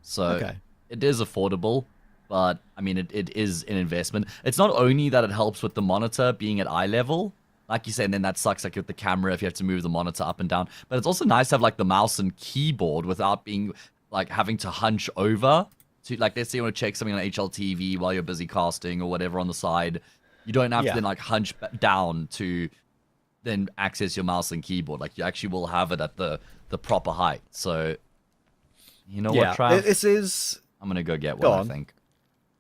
So it is affordable. But, I mean, it is an investment. It's not only that it helps with the monitor being at eye level, like you said, and then that sucks like with the camera if you have to move the monitor up and down. But it's also nice to have, like, the mouse and keyboard without being, like, having to hunch over. To, like, let's say you want to check something on HLTV while you're busy casting or whatever on the side. You don't have to then, like, hunch down to then access your mouse and keyboard. Like, you actually will have it at the proper height. So, you know what, Trav? This is... I'm going to go get one, I think.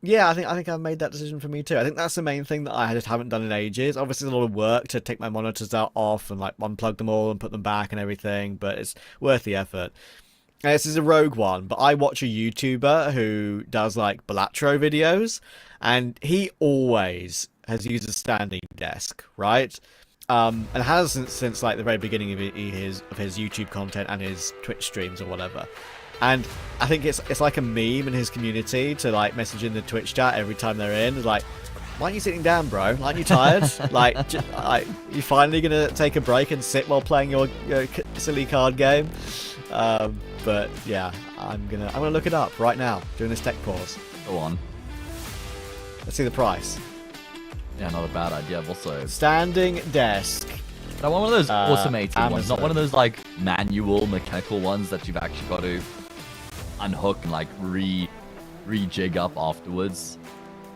Yeah, I think I've made that decision for me too. I think that's the main thing that I just haven't done in ages. Obviously, there's a lot of work to take my monitors out off and like unplug them all and put them back and everything, but it's worth the effort. And this is a rogue one, but I watch a YouTuber who does like Balatro videos, and he always has used a standing desk, right? And has since like the very beginning of his YouTube content and his Twitch streams or whatever. And I think it's like a meme in his community to like message in the Twitch chat every time they're in. It's like, why aren't you sitting down, bro? Aren't you tired? like, you finally gonna take a break and sit while playing your silly card game? But yeah, I'm gonna look it up right now during this tech pause. Go on. Let's see the price. Yeah, not a bad idea. Also, standing desk. But I want one of those automated Amazon ones, not one of those like manual mechanical ones that you've actually got to unhook and like rejig up afterwards.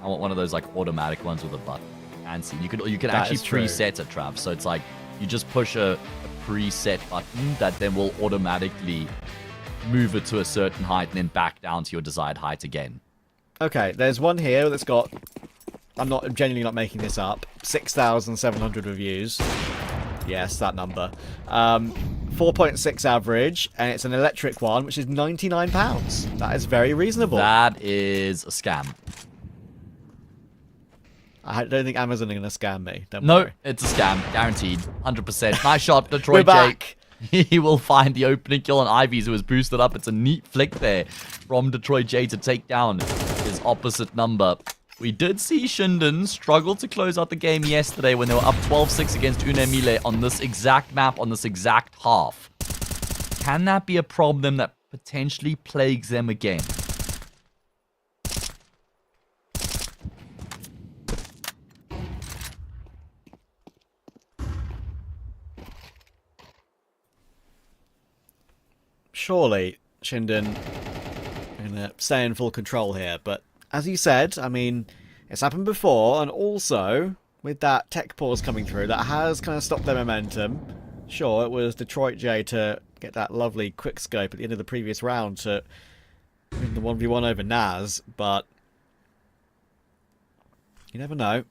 I want one of those like automatic ones with a button. Fancy. You can actually preset it, Trav. So it's like you just push a preset button that then will automatically move it to a certain height and then back down to your desired height again. Okay, there's one here that's got, I'm genuinely not making this up, 6,700 reviews. Yes, that number. 4.6 average, and it's an electric one, which is £99. That is very reasonable. That is a scam. I don't think Amazon are going to scam me. Don't worry. It's a scam. Guaranteed. 100%. Nice shot, Detroit. We're back. He will find the opening kill on Ivies, who was boosted up. It's a neat flick there from Detroit J to take down his opposite number. We did see ShindeN struggle to close out the game yesterday when they were up 12-6 against Unemile on this exact map, on this exact half. Can that be a problem that potentially plagues them again? Surely ShindeN are going to stay in full control here, but as you said, I mean, it's happened before, and also, with that tech pause coming through, that has kind of stopped their momentum. Sure, it was Detroit J to get that lovely quick scope at the end of the previous round to win the 1v1 over Naz, but you never know.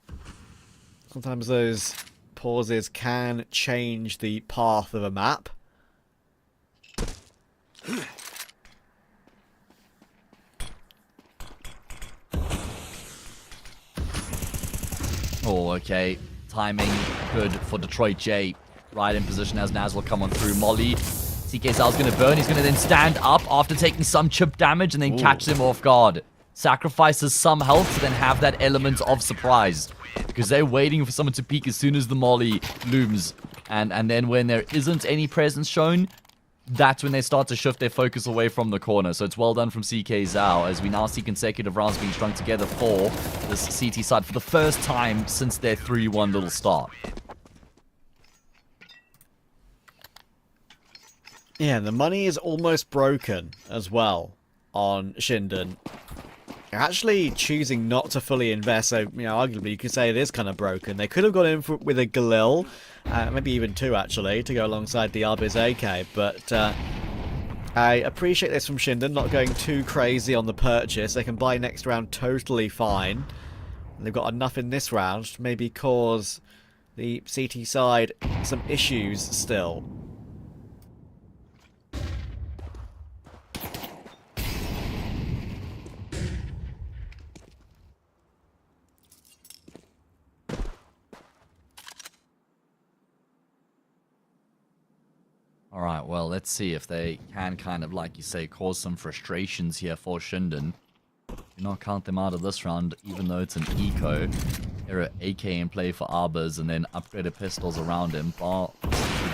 Sometimes those pauses can change the path of a map. Oh, okay. Timing good for Detroit J. Right in position as Naz will come on through. Molly. CK Sal's going to burn. He's going to then stand up after taking some chip damage and then catch them off guard. Sacrifices some health to then have that element of surprise. Because they're waiting for someone to peek as soon as the Molly looms. And then when there isn't any presence shown, that's when they start to shift their focus away from the corner. So it's well done from CK Zhao, as we now see consecutive rounds being strung together for this CT side for the first time since their 3-1 little start. Yeah, the money is almost broken as well on ShindeN. They're actually choosing not to fully invest, so, you know, arguably you could say it is kind of broken. They could have gone in with a Galil, maybe even two actually, to go alongside the Arbiz AK, but I appreciate this from ShindeN, not going too crazy on the purchase. They can buy next round totally fine. And they've got enough in this round to maybe cause the CT side some issues still. right, well, let's see if they can kind of, like you say, cause some frustrations here for ShindeN. Do not count them out of this round, even though it's an eco. There are AK in play for Arbors, and then upgraded pistols around him. Bar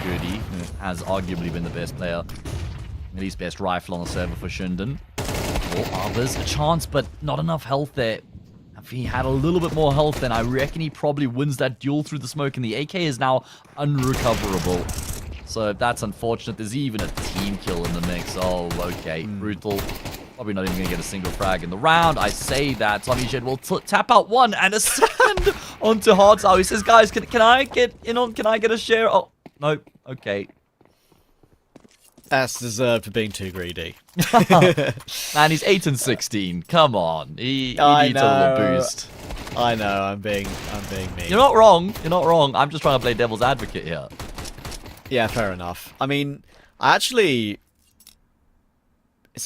Goody, who has arguably been the best player, at least best rifle on the server for ShindeN. For Arbors, a chance, but not enough health there. If he had a little bit more health, then I reckon he probably wins that duel through the smoke, and the AK is now unrecoverable. So that's unfortunate. There's even a team kill in the mix. Oh, okay. Brutal. Probably not even going to get a single frag in the round. I say that Tommy Shed will tap out one and a second onto Hardstyle. He says, guys, can I get in on, can I get a share? Oh, no. Okay. That's deserved for being too greedy. Man, he's 8 and 16. Come on. He needs a little boost. I know, I'm being mean. You're not wrong. You're not wrong. I'm just trying to play devil's advocate here. Yeah, fair enough. I mean, it's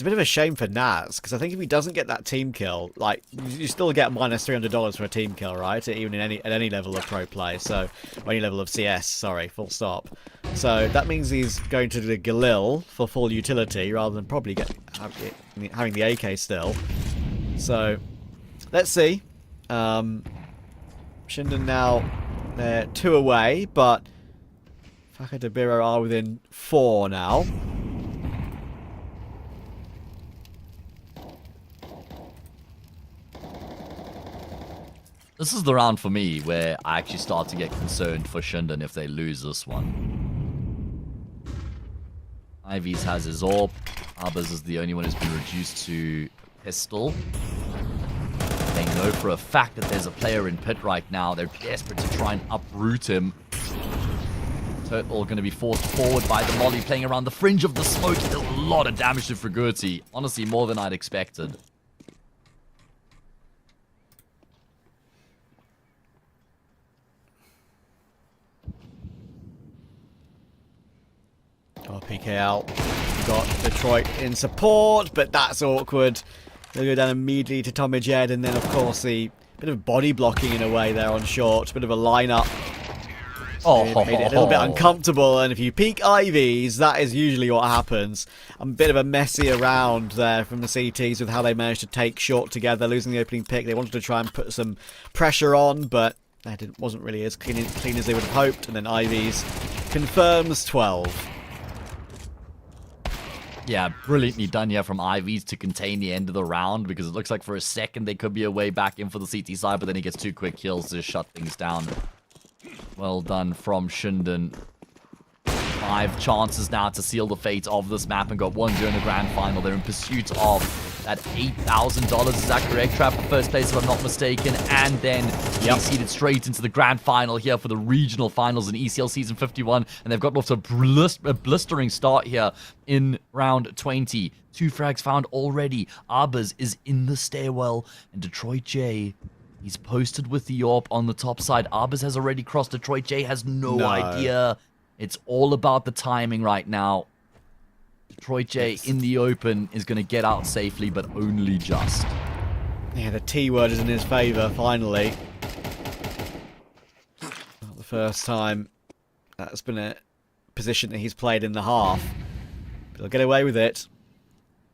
a bit of a shame for Naz, because I think if he doesn't get that team kill, like, you still get minus $300 for a team kill, right? Even at any level of pro play, so, or any level of CS, sorry, full stop. So, that means he's going to the Galil for full utility, rather than probably having the AK still. So, let's see. ShindeN now, they're 2 away, but Faka and Biru are within 4 now. This is the round for me where I actually start to get concerned for ShindeN if they lose this one. Ivy's has his AWP. Arbors is the only one who's been reduced to pistol. They know for a fact that there's a player in pit right now. They're desperate to try and uproot him. Turtle going to be forced forward by the molly, playing around the fringe of the smoke. He does a lot of damage to Frigurti. Honestly, more than I'd expected. Oh, PKL got Detroit in support, but that's awkward. They'll go down immediately to Tommy Jed, and then, of course, the bit of body blocking in a way there on short. Bit of a lineup. Oh, made it a little bit uncomfortable, and if you peek IVs, that is usually what happens. A bit of a messy around there from the CTs with how they managed to take short together, losing the opening pick. They wanted to try and put some pressure on, but that wasn't really as clean as they would have hoped, and then IVs confirms 12. Yeah, brilliantly done here from IVs to contain the end of the round, because it looks like for a second they could be a way back in for the CT side, but then he gets 2 quick kills to shut things down. Well done from ShindeN. 5 chances now to seal the fate of this map and got 1 during the grand final. They're in pursuit of that $8,000. Is that correct? Trap for first place, if I'm not mistaken. And then they seeded straight into the grand final here for the regional finals in ECL Season 51. And they've gotten off to a blistering start here in round 20. 2 frags found already. Arbors is in the stairwell. And Detroit J, he's posted with the AWP on the top side. Arbors has already crossed. Detroit J has no idea. It's all about the timing right now. Detroit J in the open is going to get out safely, but only just. Yeah, the T word is in his favour, finally. Not the first time that's been a position that he's played in the half. But he'll get away with it.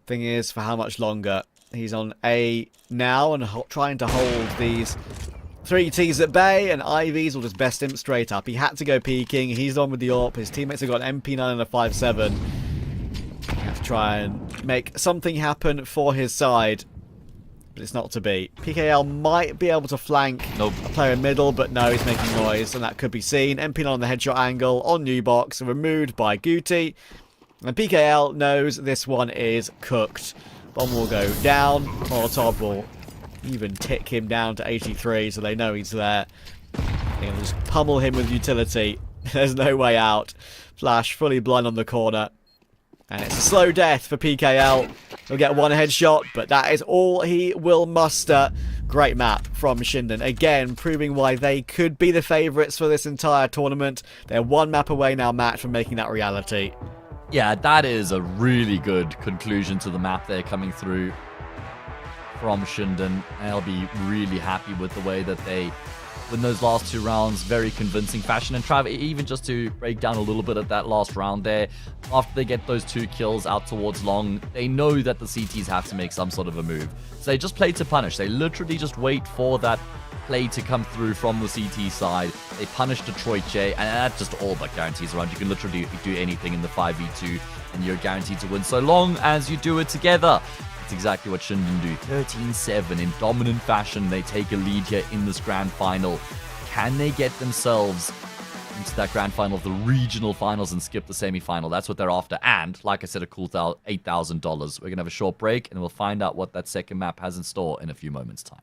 Thing is, for how much longer? He's on A now and trying to hold these 3 Ts at bay, and IVs will just best him straight up. He had to go peeking. He's on with the AWP. His teammates have got an MP9 and a 5.7. You have to try and make something happen for his side, but it's not to be. PKL might be able to flank a player in middle, but no, he's making noise, and that could be seen. MP9 on the headshot angle on new box, removed by Guti, and PKL knows this one is cooked. Bomb will go down. Molotov will even tick him down to 83, so they know he's there. They'll just pummel him with utility. There's no way out. Flash fully blind on the corner. And it's a slow death for PKL. He'll get 1 headshot, but that is all he will muster. Great map from ShindeN. Again, proving why they could be the favourites for this entire tournament. They're 1 map away now, Matt, from making that reality. Yeah, that is a really good conclusion to the map there coming through from ShindeN. I'll be really happy with the way that they win those last 2 rounds very convincing fashion. And Trav, even just to break down a little bit of that last round there, after they get those 2 kills out towards long, they know that the CTs have to make some sort of a move. So they just play to punish. They literally just wait for that play to come through from the CT side. They punish Detroit J, and that just all but guarantees a round. You can literally do anything in the 5v2, and you're guaranteed to win so long as you do it together. That's exactly what ShindeN do. 13-7 in dominant fashion. They take a lead here in this grand final. Can they get themselves into that grand final of the regional finals and skip the semi-final? That's what they're after. And, like I said, a cool $8,000. We're going to have a short break, and we'll find out what that second map has in store in a few moments' time.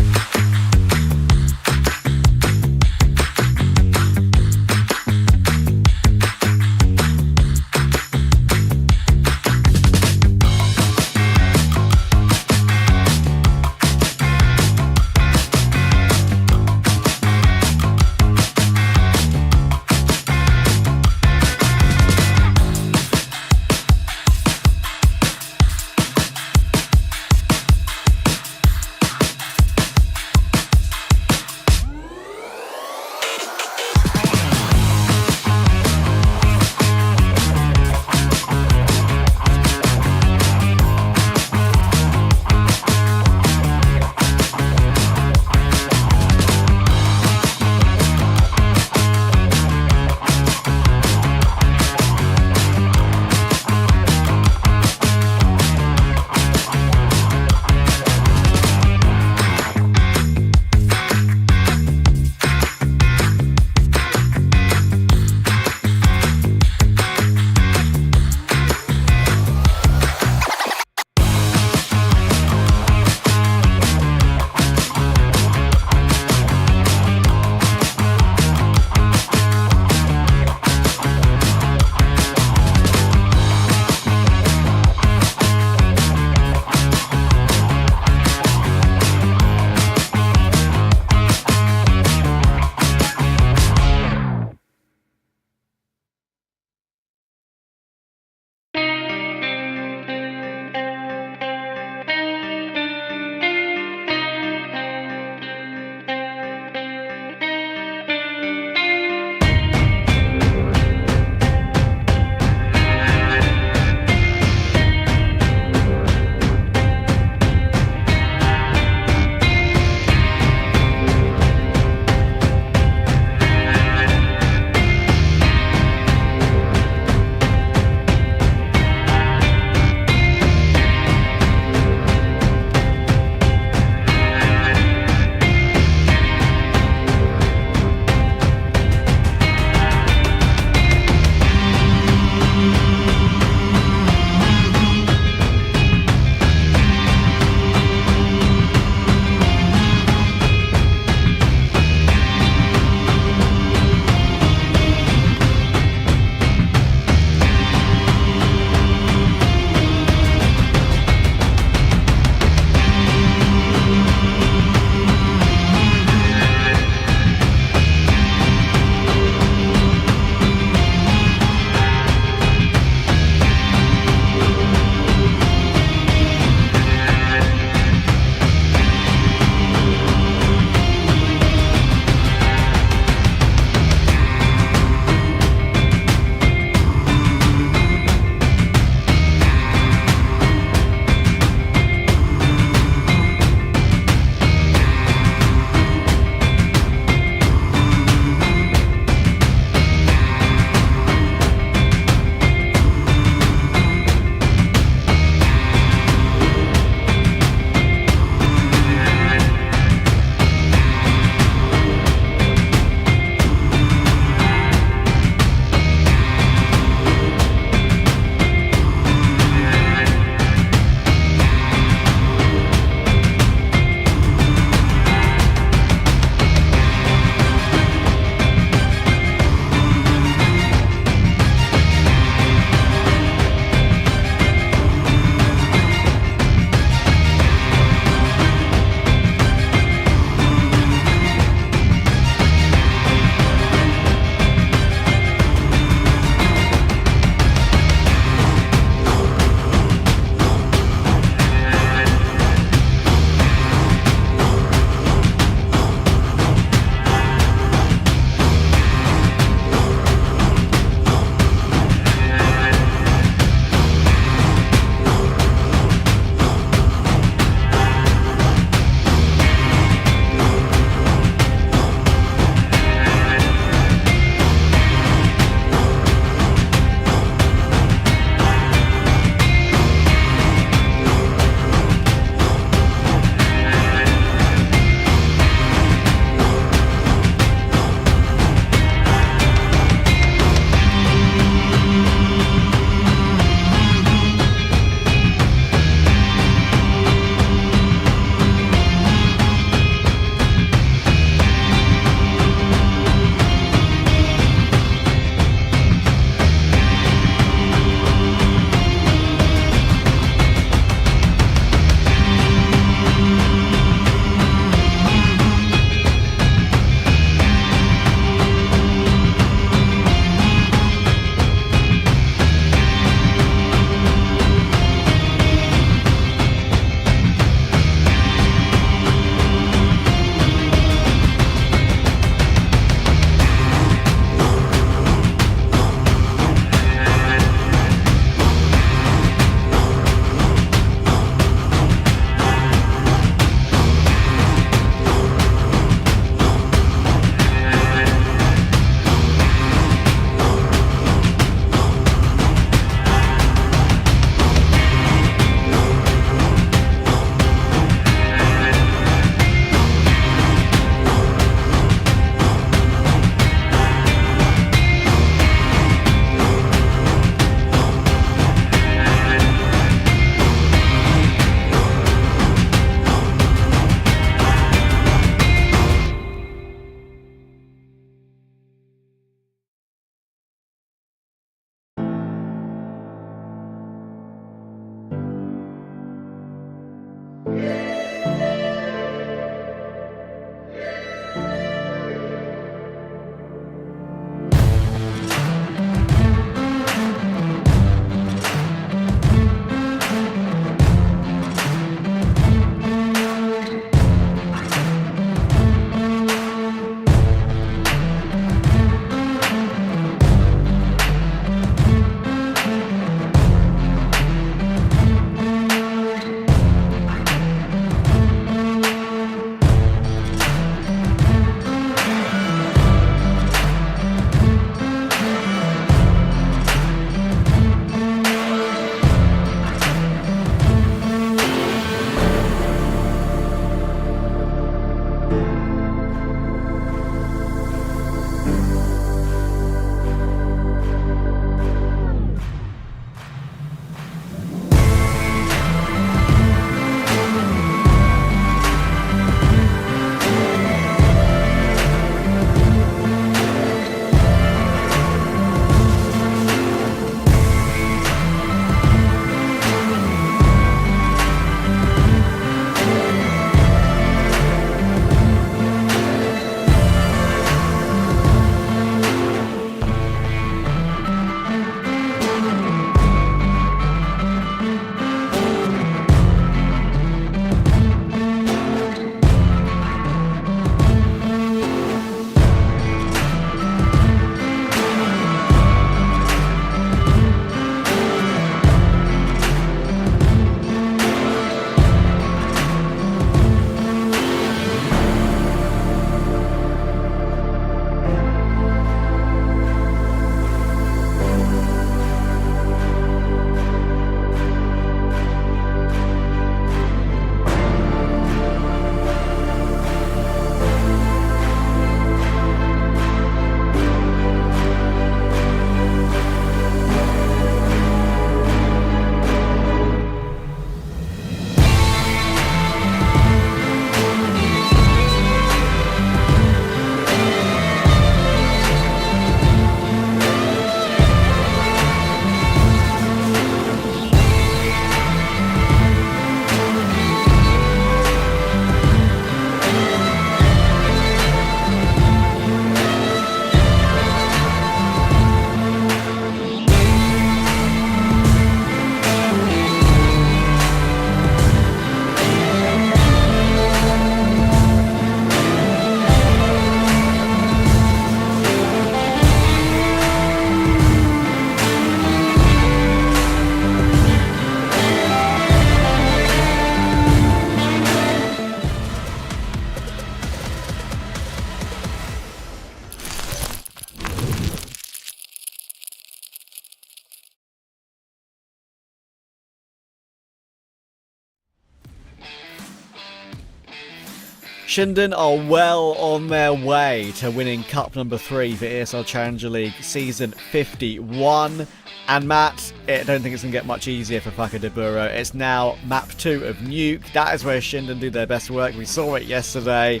ShindeN are well on their way to winning Cup number 3 for ESL Challenger League Season 51. And Matt, I don't think it's going to get much easier for Biru. It's now map 2 of Nuke. That is where ShindeN do their best work. We saw it yesterday.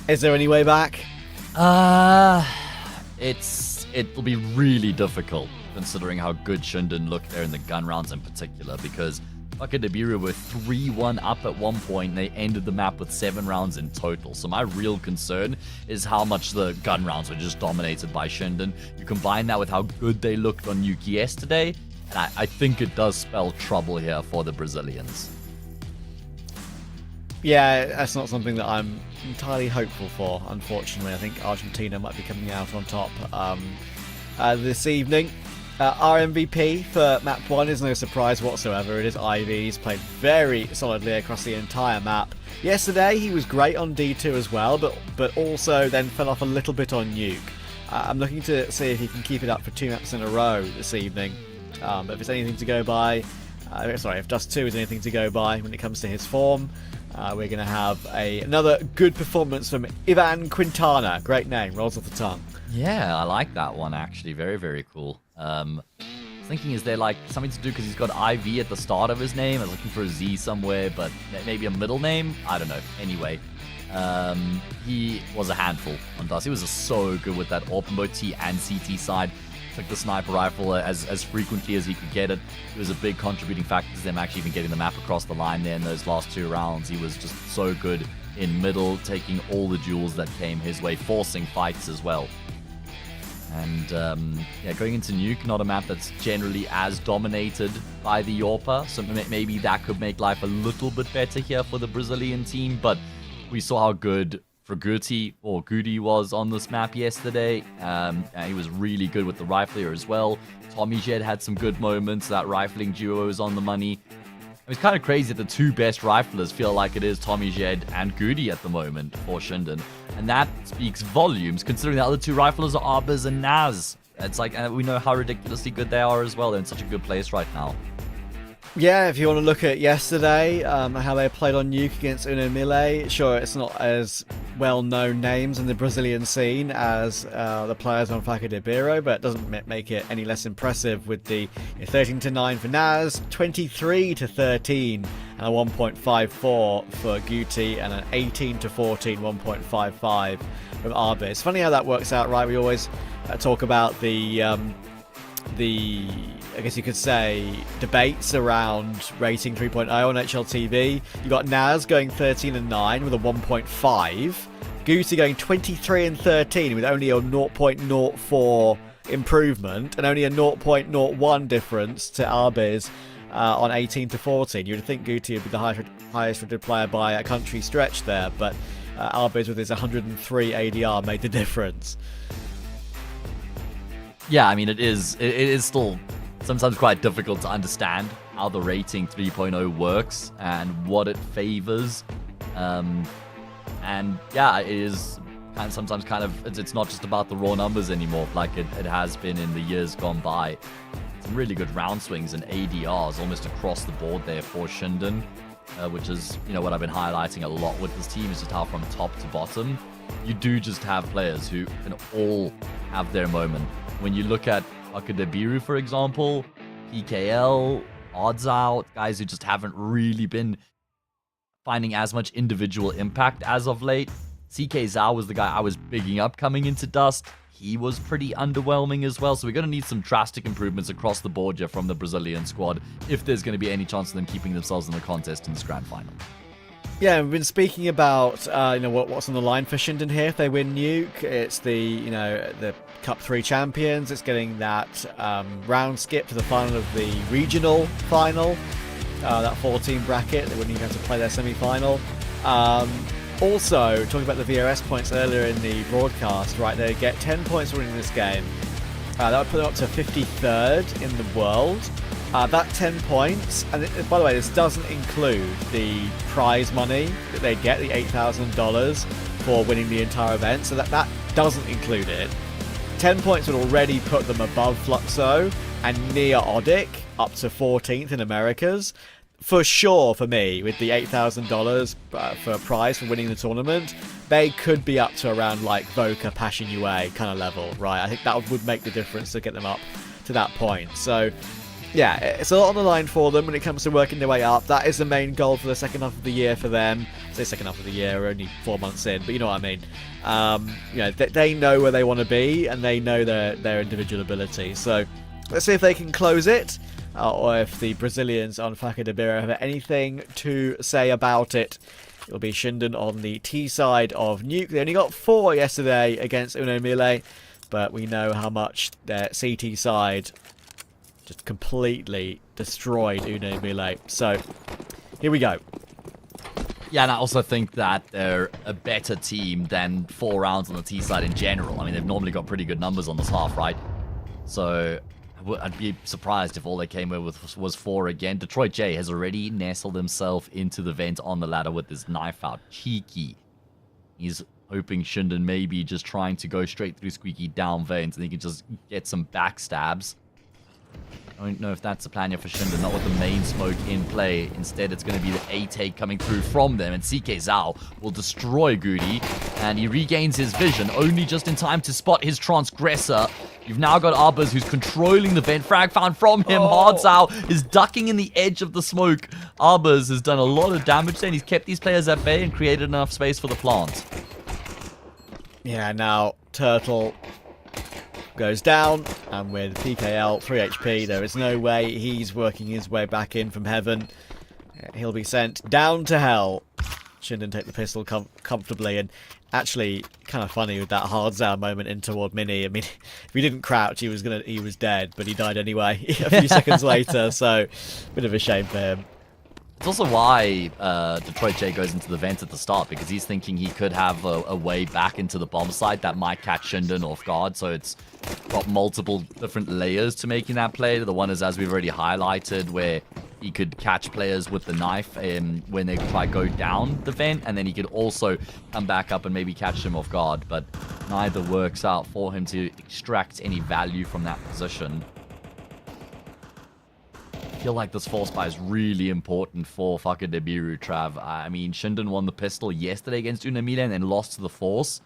Is there any way back? It'll be really difficult considering how good ShindeN looked there in the gun rounds in particular, because Biru were 3-1 up at one point, and they ended the map with 7 rounds in total. So my real concern is how much the gun rounds were just dominated by ShindeN. You combine that with how good they looked on Nuke yesterday, and I think it does spell trouble here for the Brazilians. Yeah, that's not something that I'm entirely hopeful for, unfortunately. I think Argentina might be coming out on top this evening. Our MVP for map 1 is no surprise whatsoever. It is Ivy. He's played very solidly across the entire map. Yesterday, he was great on D2 as well, but also then fell off a little bit on Nuke. I'm looking to see if he can keep it up for 2 maps in a row this evening. But if it's anything to go by, if Dust 2 is anything to go by when it comes to his form, we're going to have another good performance from Ivan Quintana. Great name, rolls off the tongue. Yeah, I like that one actually. Very, very cool. Thinking, is there like something to do because he's got IV at the start of his name? I was looking for a Z somewhere, but maybe a middle name? I don't know. Anyway, he was a handful on Dust. He was so good with that AWP, both T and CT side. Took the sniper rifle as frequently as he could get it. It was a big contributing factor to them actually even getting the map across the line there in those last 2 rounds. He was just so good in middle, taking all the duels that came his way, forcing fights as well. And yeah, going into Nuke, not a map that's generally as dominated by the Yorpa, so maybe that could make life a little bit better here for the Brazilian team, but we saw how good Goody was on this map yesterday. And he was really good with the rifler as well. TommyZ had some good moments. That rifling duo is on the money. It's kind of crazy that the 2 best riflers feel like it is TommyZ and Goody at the moment for ShindeN. And that speaks volumes, considering the other 2 riflers are Arbers and Naz. It's like, we know how ridiculously good they are as well. They're in such a good place right now. Yeah, if you want to look at yesterday, how they played on Nuke against Uno Mille, sure, it's not as well-known names in the Brazilian scene as the players on Biru, but it doesn't make it any less impressive with the 13-9 for Naz, 23-13, and a 1.54 for Guti, and an 18-14, 1.55 from Arbe. It's funny how that works out, right? We always talk about the I guess you could say, debates around rating 3.0 on HLTV. You got Naz going 13-9 with a 1.5. Guti going 23-13 with only a 0.04 improvement and only a 0.01 difference to Arbe's on 18-14. You would think Guti would be the highest rated player by a country stretch there, but Arbe's with his 103 ADR made the difference. Yeah, I mean, it is still sometimes quite difficult to understand how the rating 3.0 works and what it favors. And yeah, it is sometimes it's not just about the raw numbers anymore, like it has been in the years gone by. Some really good round swings and ADRs almost across the board there for ShindeN, which is, what I've been highlighting a lot with this team, is just how from top to bottom, you do just have players who can all have their moment. When you look at Biru, for example, PKL, Odds Out, guys who just haven't really been finding as much individual impact as of late. CK Zhao was the guy I was bigging up coming into Dust. He was pretty underwhelming as well, so we're going to need some drastic improvements across the board here from the Brazilian squad if there's going to be any chance of them keeping themselves in the contest in this grand final. Yeah, we've been speaking about what's on the line for ShindeN here if they win Nuke. It's the Cup 3 champions. It's getting that round skip to the final of the regional final. That 14 bracket. They wouldn't even have to play their semi-final. Also, talking about the VOS points earlier in the broadcast, right? They get 10 points winning this game. That would put them up to 53rd in the world. That 10 points, and by the way, this doesn't include the prize money that they get, the $8,000 for winning the entire event, so that doesn't include it. 10 points would already put them above Fluxo and near Odic, up to 14th in Americas. for sure, for me, with the $8,000 for a prize for winning the tournament, they could be up to around like Voka, Passion UA kind of level, right? I think that would make the difference to get them up to that point. So, yeah, it's a lot on the line for them when it comes to working their way up. That is the main goal for the second half of the year for them. I say second half of the year, we're only 4 months in, but you know what I mean. They know where they want to be, and they know their individual ability. So let's see if they can close it, or if the Brazilians on Faca de Biru have anything to say about it. It'll be ShindeN on the T side of Nuke. They only got 4 yesterday against Uno Mille, but we know how much their CT side just completely destroyed Uno Mille. So here we go. Yeah, and I also think that they're a better team than 4 rounds on the T side in general. I mean, they've normally got pretty good numbers on this half, right? So I'd be surprised if all they came away with was 4 again. Detroit J has already nestled himself into the vent on the ladder with his knife out. Cheeky. He's hoping ShindeN maybe just trying to go straight through Squeaky down vent, and he can just get some backstabs. I don't know if that's the plan here for ShindeN, not with the main smoke in play. Instead, it's going to be the A-take coming through from them, and CK Zhao will destroy Goody, and he regains his vision, only just in time to spot his transgressor. You've now got Arbuz, who's controlling the vent. Frag found from him. Hard Zhao is ducking in the edge of the smoke. Arbuz has done a lot of damage there, and he's kept these players at bay and created enough space for the plant. Yeah, now Turtle goes down, and with PKL 3 HP, there is no way he's working his way back in from heaven. He'll be sent down to hell. ShindeN take the pistol comfortably, and actually kind of funny with that hard Zhao moment in toward Mini. I mean, if he didn't crouch, he was dead, but he died anyway a few seconds later. So, bit of a shame for him. It's also why Detroit J goes into the vent at the start, because he's thinking he could have a way back into the bomb site that might catch ShindeN off guard. So it's got multiple different layers to making that play. The one is, as we've already highlighted, where he could catch players with the knife when they try go down the vent, and then he could also come back up and maybe catch them off guard. But neither works out for him to extract any value from that position. I feel like this force buy is really important for Faca de Biru, Trav. I mean, ShindeN won the pistol yesterday against Uno Mille and then lost to the force.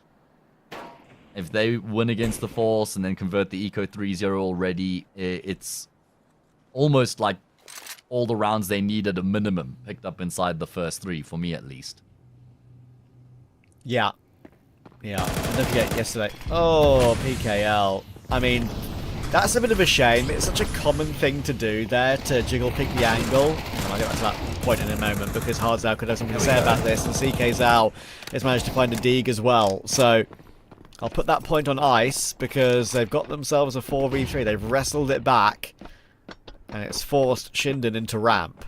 If they win against the force and then convert the Eco 3-0 already, it's almost like all the rounds they need at a minimum picked up inside the first 3, for me at least. Yeah. And don't forget yesterday. Oh, PKL. I mean, that's a bit of a shame. It's such a common thing to do there, to jiggle pick the angle. And I'll get back to that point in a moment, because Hard Zhao could have something to say about this, and CK Zhao has managed to find a dig as well. So I'll put that point on ice, because they've got themselves a 4v3. They've wrestled it back, and it's forced ShindeN into ramp.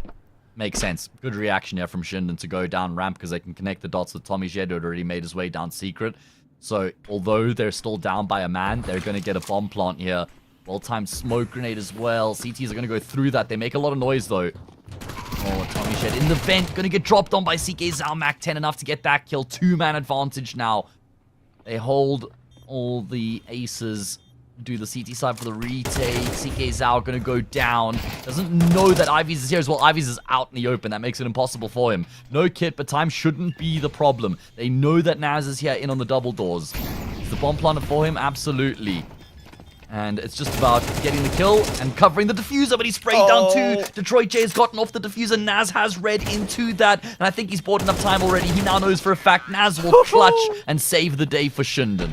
Makes sense. Good reaction here from ShindeN to go down ramp, because they can connect the dots with Tommy Shed, who had already made his way down secret. So although they're still down by a man, they're going to get a bomb plant here. Well-timed smoke grenade as well. CTs are going to go through that. They make a lot of noise, though. Oh, Tommy Shed in the vent. Going to get dropped on by CK Zhao. Mac 10 enough to get that kill. 2-man advantage now. They hold all the aces. Do the CT side for the retake. CK Zhao going to go down. Doesn't know that Ivies is here as well. Ivies is out in the open. That makes it impossible for him. No kit, but time shouldn't be the problem. They know that Naz is here in on the double doors. Is the bomb planted for him? Absolutely. And it's just about getting the kill and covering the diffuser, but he's sprayed down too. Detroit J has gotten off the diffuser. Naz has read into that, and I think he's bought enough time already. He now knows for a fact Naz will clutch and save the day for ShindeN.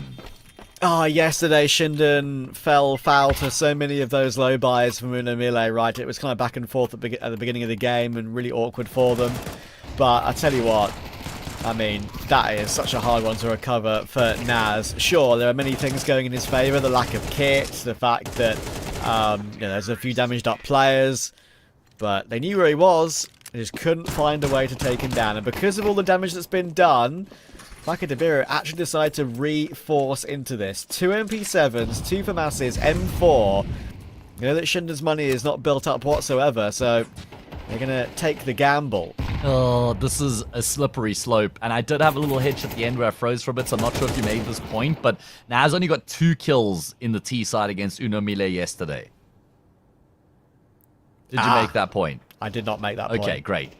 Yesterday ShindeN fell foul to so many of those low buys from Uno Mille, right? It was kind of back and forth at the beginning of the game and really awkward for them. But I tell you what, I mean, that is such a hard one to recover for Naz. Sure, there are many things going in his favour. The lack of kit, the fact that there's a few damaged up players. But they knew where he was. They just couldn't find a way to take him down. And because of all the damage that's been done, Faca de Biru actually decided to re-force into this. 2 MP7s, 2 FAMASs, M4. You know that ShindeN's money is not built up whatsoever, so they're going to take the gamble. Oh, this is a slippery slope. And I did have a little hitch at the end where I froze for a bit, so I'm not sure if you made this point. But Naz only got 2 kills in the T side against Uno Mille yesterday. Did you make that point? I did not make that point. Okay, great.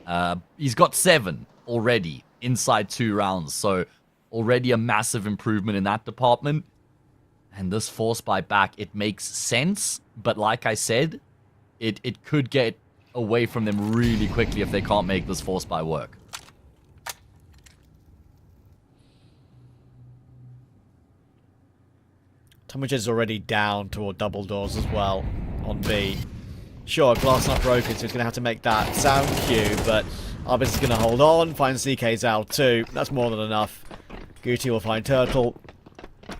He's got 7 already inside 2 rounds, so already a massive improvement in that department. And this force buy back, it makes sense, but like I said, it could get away from them really quickly if they can't make this force buy work. Tomajed's is already down toward double doors as well on B. Sure, glass not broken, so he's going to have to make that sound cue, but Arbis is going to hold on, find CK's out too. That's more than enough. Guti will find Turtle,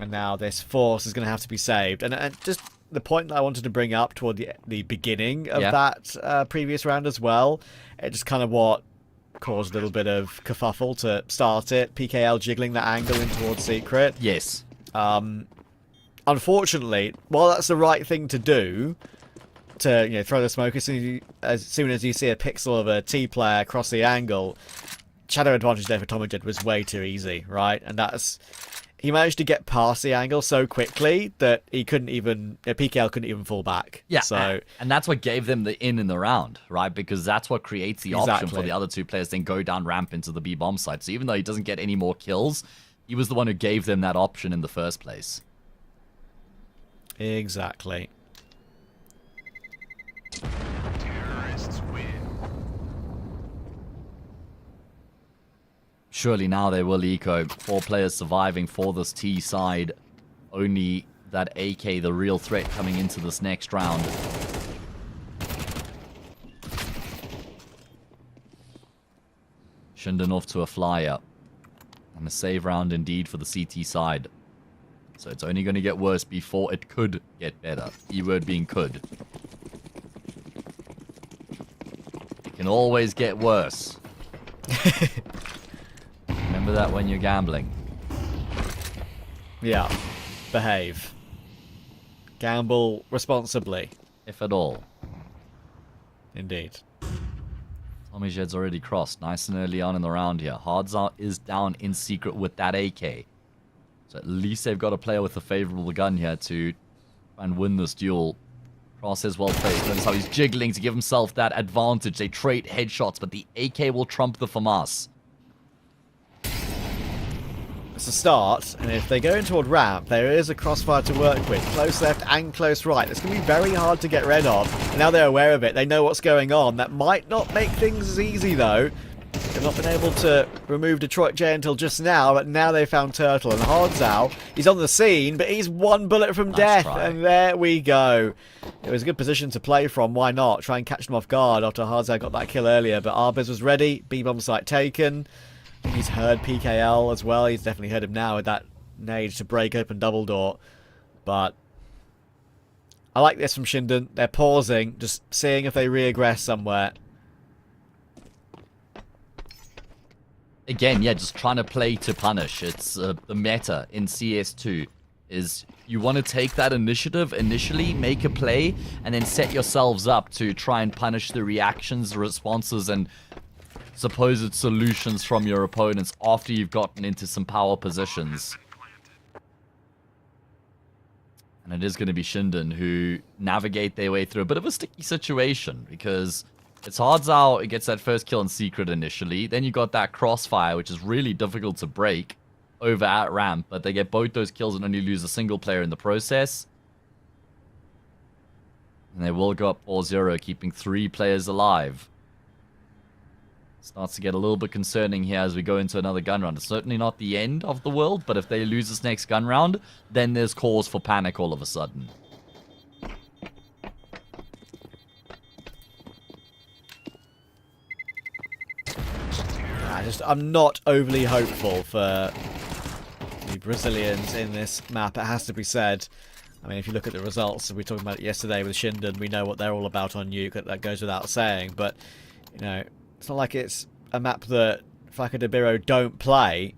and now this force is going to have to be saved. And just the point that I wanted to bring up toward the beginning of that previous round as well, it just kind of what caused a little bit of kerfuffle to start it. PKL jiggling that angle in towards Secret. Yes. Unfortunately, while that's the right thing to do, to throw the smoke as soon as you see a pixel of a T player across the angle, shadow advantage there for Tomajed was way too easy, right? And he managed to get past the angle so quickly that he couldn't even PKL couldn't even fall back. Yeah, so and that's what gave them the in the round, right? Because that's what creates the option for the other 2 players then go down ramp into the B bomb site. So even though he doesn't get any more kills, he was the one who gave them that option in the first place. Exactly. Terrorists win. Surely now they will eco. 4 players surviving for this T side. Only that AK, the real threat, coming into this next round. ShindeN off to a flyer. And a save round indeed for the CT side. So it's only going to get worse before it could get better. Keyword being could. It can always get worse. Remember that when you're gambling. Yeah. Behave. Gamble responsibly. If at all. Indeed. Tomajed's already crossed. Nice and early on in the round here. Hardzar is down in secret with that AK. So at least they've got a player with a favorable gun here to try and win this duel. Cross is well placed. Notice how he's jiggling to give himself that advantage. They trade headshots, but the AK will trump the FAMAS. It's a start, and if they go in toward ramp, there is a crossfire to work with. Close left and close right. It's going to be very hard to get rid of. And now they're aware of it. They know what's going on. That might not make things as easy, though. They've not been able to remove Detroit J until just now, but now they found Turtle. And Hardzal, he's on the scene, but he's 1 bullet from death. And there we go. It was a good position to play from. Why not? Try and catch them off guard after Hardzal got that kill earlier. But Arbis was ready. B-bomb site taken. He's heard PKL as well. He's definitely heard him now with that nade to break open double door. But I like this from ShindeN. They're pausing, just seeing if they reaggress somewhere. Again, yeah, just trying to play to punish. It's the meta in CS2 is you want to take that initiative initially, make a play, and then set yourselves up to try and punish the reactions, responses, and supposed solutions from your opponents after you've gotten into some power positions. And it is going to be ShindeN who navigate their way through a bit of a sticky situation because it's Hardzal, it gets that first kill in secret initially. Then you got that crossfire, which is really difficult to break over at ramp, but they get both those kills and only lose a single player in the process. And they will go up 4-0, keeping 3 players alive. Starts to get a little bit concerning here as we go into another gun round. It's certainly not the end of the world, but if they lose this next gun round, then there's cause for panic all of a sudden. I'm not overly hopeful for the Brazilians in this map, it has to be said. I mean, if you look at the results, we were talking about it yesterday with ShindeN, we know what they're all about on Nuke, that goes without saying, but, you know, it's not like it's a map that Faka de Biru don't play.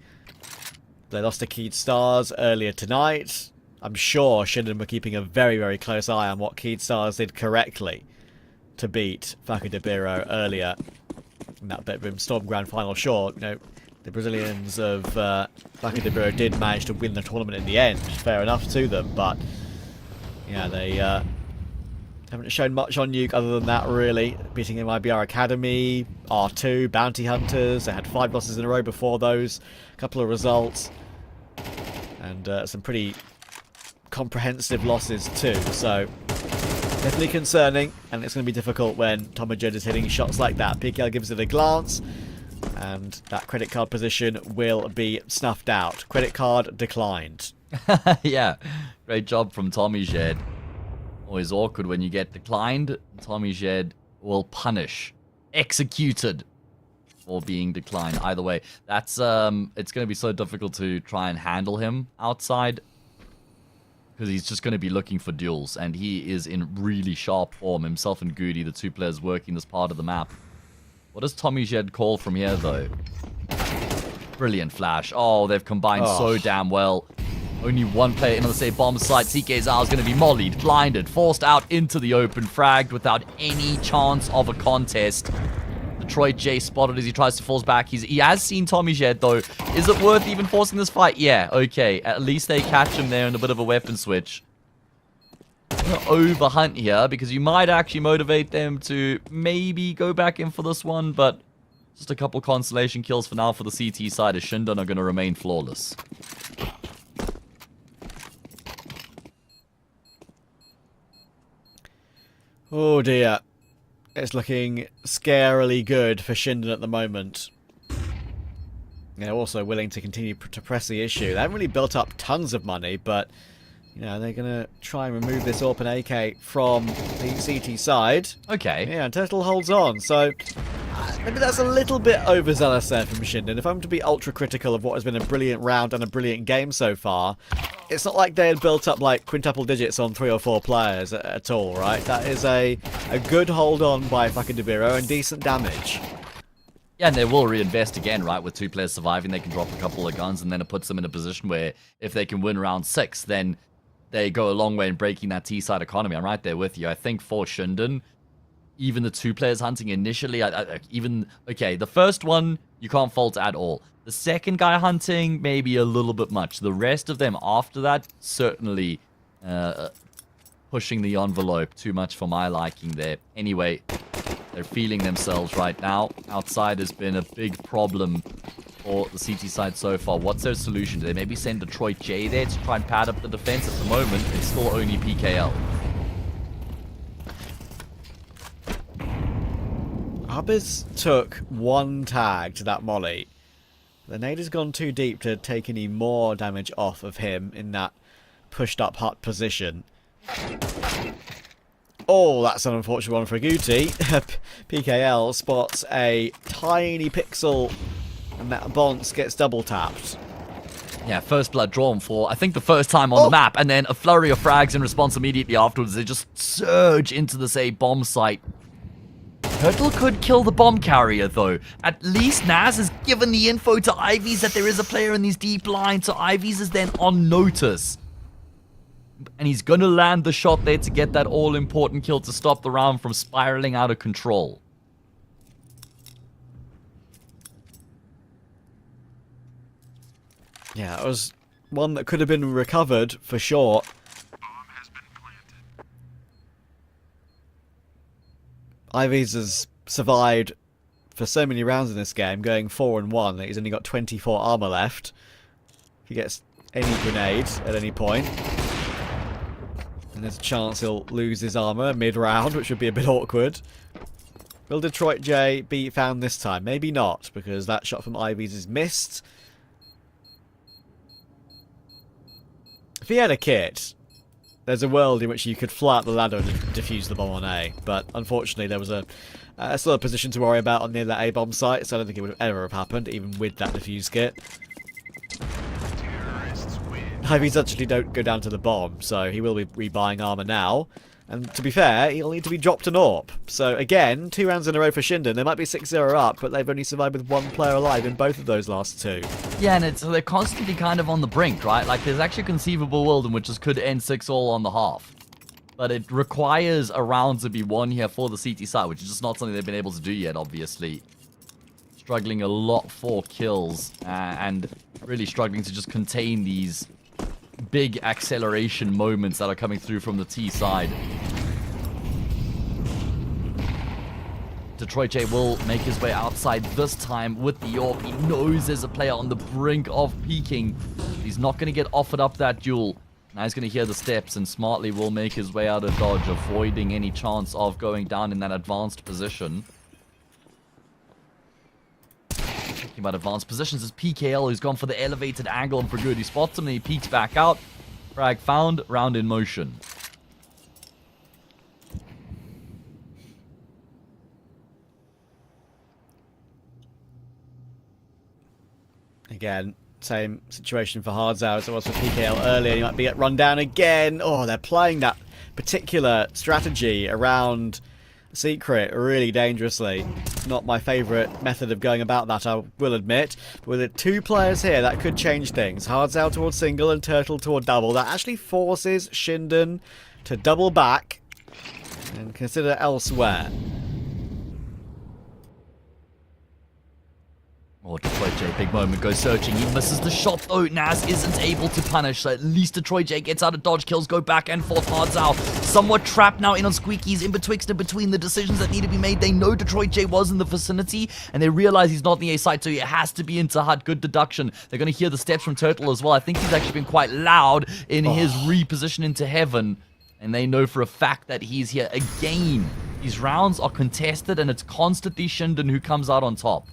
They lost to Keed Stars earlier tonight. I'm sure ShindeN were keeping a very, very close eye on what Keed Stars did correctly to beat Faka de Biru earlier in that Bedroom Storm Grand Final. Sure, you know, the Brazilians of Faka de Biru did manage to win the tournament in the end. Fair enough to them, but yeah, they Haven't shown much on Nuke other than that, really. Beating MIBR Academy, R2, Bounty Hunters. They had 5 losses in a row before those. A couple of results. And some pretty comprehensive losses too. So, definitely concerning. And it's going to be difficult when Tomajed is hitting shots like that. PKL gives it a glance. And that credit card position will be snuffed out. Credit card declined. Yeah, great job from Tomajed. Always awkward when you get declined. Tomajed will punish. Executed for being declined. Either way, that's it's going to be so difficult to try and handle him outside. Because he's just going to be looking for duels. And he is in really sharp form. Himself and Goody, the 2 players working this part of the map. What does Tomajed call from here, though? Brilliant flash. Oh, they've combined so damn well. Only 1 player in on the same bomb site. CK Zao is going to be mollied, blinded, forced out into the open, fragged without any chance of a contest. Detroit J spotted as he tries to force back. He has seen Tomajed, though. Is it worth even forcing this fight? Yeah, okay. At least they catch him there in a bit of a weapon switch. Overhunt here because you might actually motivate them to maybe go back in for this one, but just a couple consolation kills for now for the CT side as ShindeN are going to remain flawless. Oh dear. It's looking scarily good for ShindeN at the moment. They're also willing to continue to press the issue. They haven't really built up tons of money, but you know, they're going to try and remove this open AK from the CT side. Okay. Yeah, and Turtle holds on, so maybe that's a little bit overzealous there from ShindeN. If I'm to be ultra critical of what has been a brilliant round and a brilliant game so far, it's not like they had built up like quintuple digits on 3 or 4 players at all, right? That is a good hold on by fucking Biru and decent damage. Yeah, and they will reinvest again, right? With 2 players surviving, they can drop a couple of guns, and then it puts them in a position where if they can win round 6, then they go a long way in breaking that T-side economy. I'm right there with you. I think for ShindeN, even the 2 players hunting initially, okay, the first one, you can't fault at all. The second guy hunting, maybe a little bit much. The rest of them after that, certainly pushing the envelope too much for my liking there. Anyway, they're feeling themselves right now. Outside has been a big problem for the CT side so far. What's their solution? Do they maybe send Detroit J there to try and pad up the defense? At the moment, it's still only PKL. Abiz took 1 tag to that molly. The nade has gone too deep to take any more damage off of him in that pushed up hut position. Oh, that's an unfortunate one for Guti. PKL spots a tiny pixel and that Bonce gets double tapped. Yeah, first blood drawn for, I think, the first time on the map, and then a flurry of frags in response immediately afterwards. They just surge into the same bomb site. Turtle could kill the bomb carrier, though. At least Naz has given the info to Ivies that there is a player in these deep lines, so Ivies is then on notice. And he's going to land the shot there to get that all-important kill to stop the round from spiraling out of control. Yeah, it was one that could have been recovered for sure. Ivies has survived for so many rounds in this game, going 4-1, that he's only got 24 armor left. If he gets any grenades at any point, and there's a chance he'll lose his armor mid-round, which would be a bit awkward. Will Detroit J be found this time? Maybe not, because that shot from Ivies is missed. If he had a kit, there's a world in which you could fly up the ladder and defuse the bomb on A, but unfortunately there was a still a position to worry about on near that A bomb site, so I don't think it would have ever have happened, even with that defuse kit. Ivies actually don't go down to the bomb, so he will be rebuying armor now. And to be fair, he'll need to be dropped an AWP. So again, 2 rounds in a row for ShindeN. They might be 6-0 up, but they've only survived with 1 player alive in both of those last 2. Yeah, and they're constantly kind of on the brink, right? Like, there's actually a conceivable world in which this could end 6-all on the half. But it requires a round to be won here for the CT side, which is just not something they've been able to do yet, obviously. Struggling a lot for kills, and really struggling to just contain these big acceleration moments that are coming through from the T side. Detroit J will make his way outside this time with the AWP. He knows there's a player on the brink of peaking. He's not going to get offered up that duel. Now he's going to hear the steps and smartly will make his way out of dodge, avoiding any chance of going down in that advanced position. Talking about advanced positions, is PKL who's gone for the elevated angle, and for good, he spots him and he peeks back out. Frag found, round in motion. Again, same situation for Hardzao as it was for PKL earlier. He might be run down again. Oh, they're playing that particular strategy around Secret really dangerously. Not my favourite method of going about that, I will admit. But with the 2 players here, that could change things. Hardzao towards single and Turtle toward double. That actually forces ShindeN to double back and consider elsewhere. Oh, Detroit J, big moment, goes searching. He misses the shot, though. Naz isn't able to punish, so at least Detroit J gets out of dodge. Kills go back and forth. Hardzao somewhat trapped now in on Squeaky's in betwixt and between the decisions that need to be made. They know Detroit J was in the vicinity, and they realize he's not in the A side, so he has to be into HUD. Good deduction. They're going to hear the steps from Turtle as well. I think he's actually been quite loud in his reposition into heaven, and they know for a fact that he's here again. These rounds are contested, and it's constantly ShindeN who comes out on top.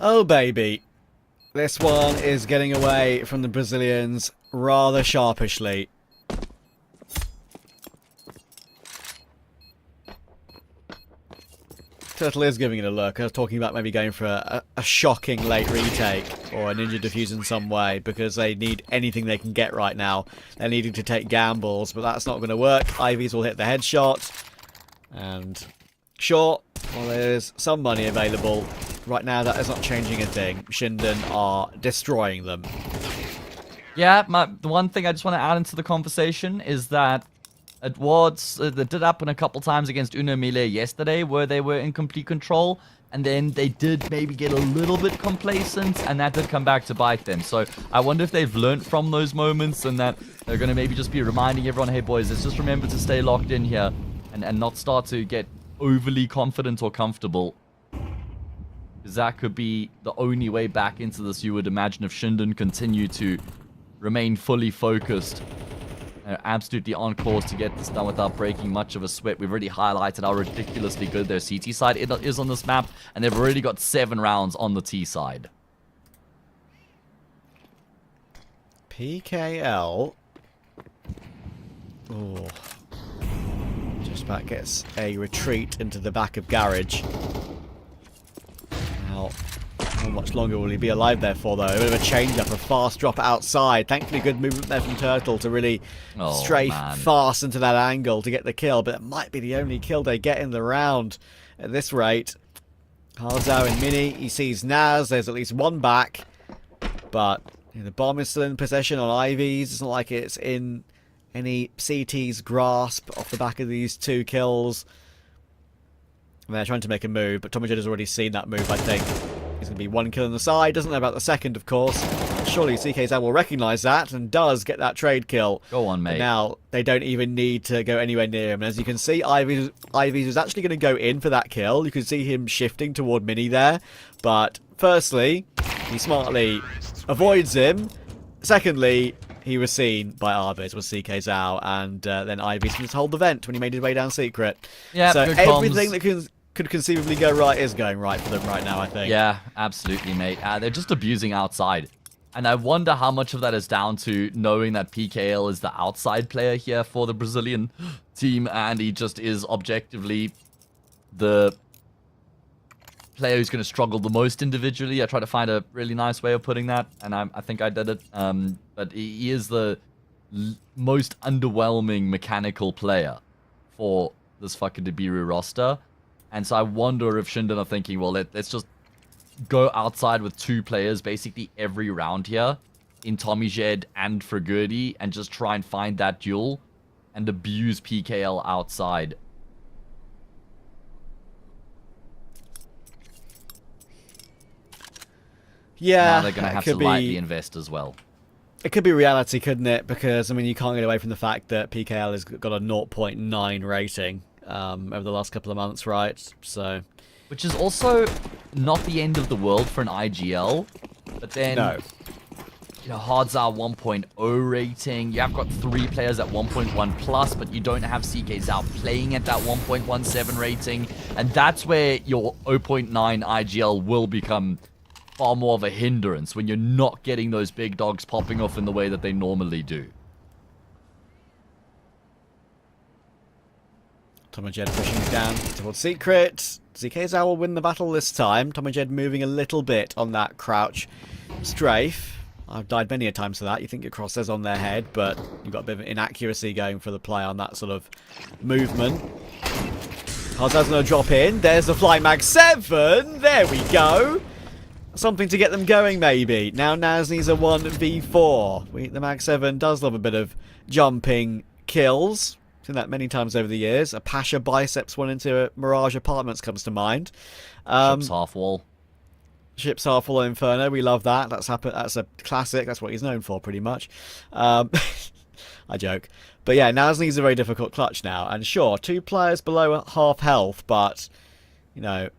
Oh, baby. This one is getting away from the Brazilians rather sharpishly. Turtle is giving it a look. I was talking about maybe going for a shocking late retake or a ninja defuse in some way because they need anything they can get right now. They're needing to take gambles, but that's not going to work. Ivies will hit the headshot. And sure, well, there's some money available. Right now, that is not changing a thing. ShindeN are destroying them. Yeah, the one thing I just want to add into the conversation is that it did happen a couple times against Uno Mille yesterday where they were in complete control, and then they did maybe get a little bit complacent, and that did come back to bite them. So I wonder if they've learned from those moments and that they're going to maybe just be reminding everyone, hey boys, let's just remember to stay locked in here and not start to get overly confident or comfortable. That could be the only way back into this, you would imagine, if ShindeN continue to remain fully focused. They're absolutely on course to get this done without breaking much of a sweat. We've already highlighted how ridiculously good their CT side is on this map, and they've already got 7 rounds on the T side. PKL. Oh. Just about gets a retreat into the back of garage. How much longer will he be alive there for, though? A bit of a change-up, a fast drop outside. Thankfully, good movement there from Turtle to really strafe fast into that angle to get the kill. But it might be the only kill they get in the round at this rate. Hardzao and Mini, he sees Naz. There's at least one back. But the bomb is still in possession on Ivies. It's not like it's in any CT's grasp off the back of these 2 kills. And they're trying to make a move, but Tommy J has already seen that move, I think. He's going to be 1 kill on the side. Doesn't know about the second, of course. Surely CKZ will recognise that and does get that trade kill. Go on, mate. But now they don't even need to go anywhere near him. And as you can see, Ivies is actually going to go in for that kill. You can see him shifting toward Mini there. But firstly, he smartly avoids him. Secondly, he was seen by Arbis with CK Zhao, and then Ivies can just hold the vent when he made his way down secret. Yeah, so good everything comms. that could conceivably go right is going right for them right now, I think. Yeah, absolutely, mate. They're just abusing outside. And I wonder how much of that is down to knowing that PKL is the outside player here for the Brazilian team, and he just is objectively the player who's going to struggle the most individually. I tried to find a really nice way of putting that, and I think I did it. But he is the most underwhelming mechanical player for this fucking Biru roster. And so I wonder if ShindeN are thinking, well, let's just go outside with 2 players basically every round here in Tommy Jed and Fragurdi and just try and find that duel and abuse PKL outside. Yeah, now they're going to have to lightly invest as well. It could be reality, couldn't it? Because, I mean, you can't get away from the fact that PKL has got a 0.9 rating. over the last couple of months, right? So, which is also not the end of the world for an IGL, but then no. you know, Hards are 1.0 rating. You have got 3 players at 1.1 plus, but you don't have CK Zhao playing at that 1.17 rating. And that's where your 0.9 IGL will become far more of a hindrance when you're not getting those big dogs popping off in the way that they normally do. Tomajed pushing down towards Secret. CK Zhao will win the battle this time. Tomajed moving a little bit on that crouch strafe. I've died many a times to that. You think your crosshairs on their head, but you've got a bit of inaccuracy going for the play on that sort of movement. Harzad's going to drop in. There's the Fly Mag 7. There we go. Something to get them going, maybe. Now Naz needs a 1v4. The Mag 7 does love a bit of jumping kills. Seen that many times over the years. A Pasha biceps one into Mirage Apartments comes to mind. Ship's half wall. Ship's half full Inferno, we love that. That's a classic. That's what he's known for, pretty much. I joke. But yeah, Naz needs a very difficult clutch now. And sure, 2 players below half health, but, you know,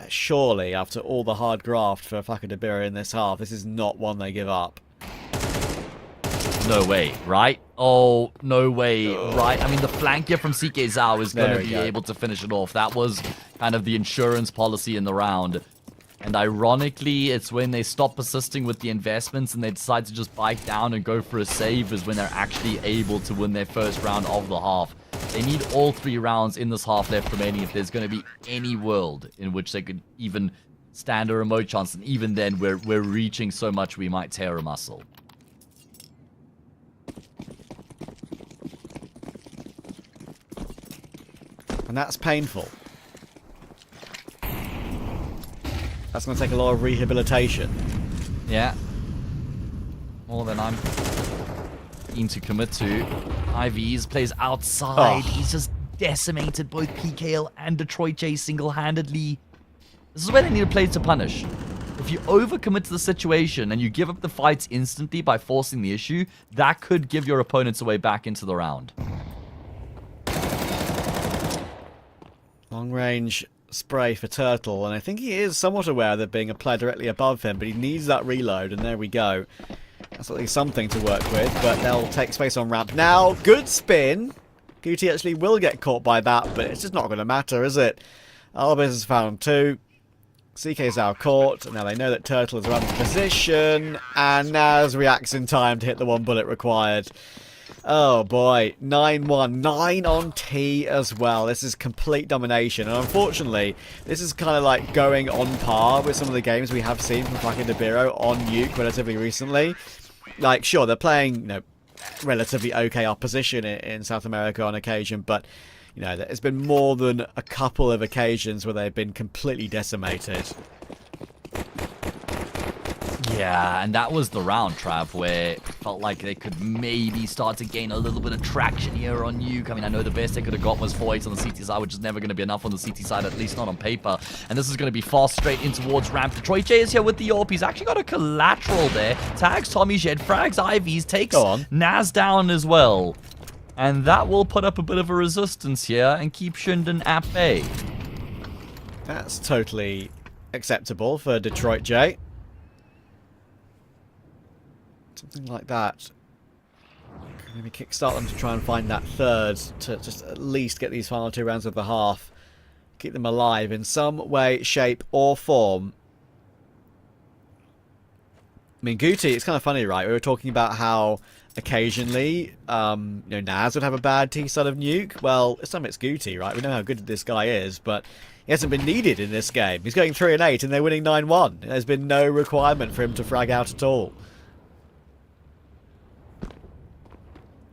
surely after all the hard graft for fucking Biru in this half, this is not one they give up. No way, right? Oh, no way, right? I mean, the flanker from CK Zhao is going to be able to finish it off. That was kind of the insurance policy in the round. And ironically, it's when they stop persisting with the investments and they decide to just bite down and go for a save is when they're actually able to win their first round of the half. They need all 3 rounds in this half left remaining if there's going to be any world in which they could even stand a remote chance. And even then, we're reaching so much we might tear a muscle. And that's painful. That's going to take a lot of rehabilitation. Yeah. More than I'm keen to commit to. IVs plays outside. He's just decimated both PKL and Detroit J single-handedly. This is where they need a play to punish. If you overcommit to the situation and you give up the fights instantly by forcing the issue, that could give your opponents a way back into the round. Long range spray for Turtle, and I think he is somewhat aware of there being a player directly above him, but he needs that reload, and there we go. That's at least something to work with, but they'll take space on ramp now. Good spin. Guti actually will get caught by that, but it's just not going to matter, is it? Albis has found 2. CK's out caught, and now they know that Turtle is around the position, and Naz reacts in time to hit the 1 bullet required. Oh boy, 9-1, 9 on T as well. This is complete domination, and unfortunately, this is kind of like going on par with some of the games we have seen from fucking Biru on Nuke relatively recently. Like, sure, they're playing, you know, relatively okay opposition in South America on occasion, but, you know, there's been more than a couple of occasions where they've been completely decimated. Yeah, and that was the round, Trav, where it felt like they could maybe start to gain a little bit of traction here on Nuke. I mean, I know the best they could have got was 4-8 on the CT side, which is never going to be enough on the CT side, at least not on paper. And this is going to be fast straight in towards ramp. Detroit J is here with the AWP. He's actually got a collateral there. Tags Tommy Jed, frags IVs, takes Naz down as well. And that will put up a bit of a resistance here and keep ShindeN at bay. That's totally acceptable for Detroit J. Something like that. Maybe kickstart them to try and find that third to just at least get these final 2 rounds of the half. Keep them alive in some way, shape or form. I mean, Guti, it's kind of funny, right? We were talking about how occasionally, you know, Naz would have a bad T-side of Nuke. Well, it's Guti, right? We know how good this guy is, but he hasn't been needed in this game. He's going 3-8 and they're winning 9-1. There's been no requirement for him to frag out at all.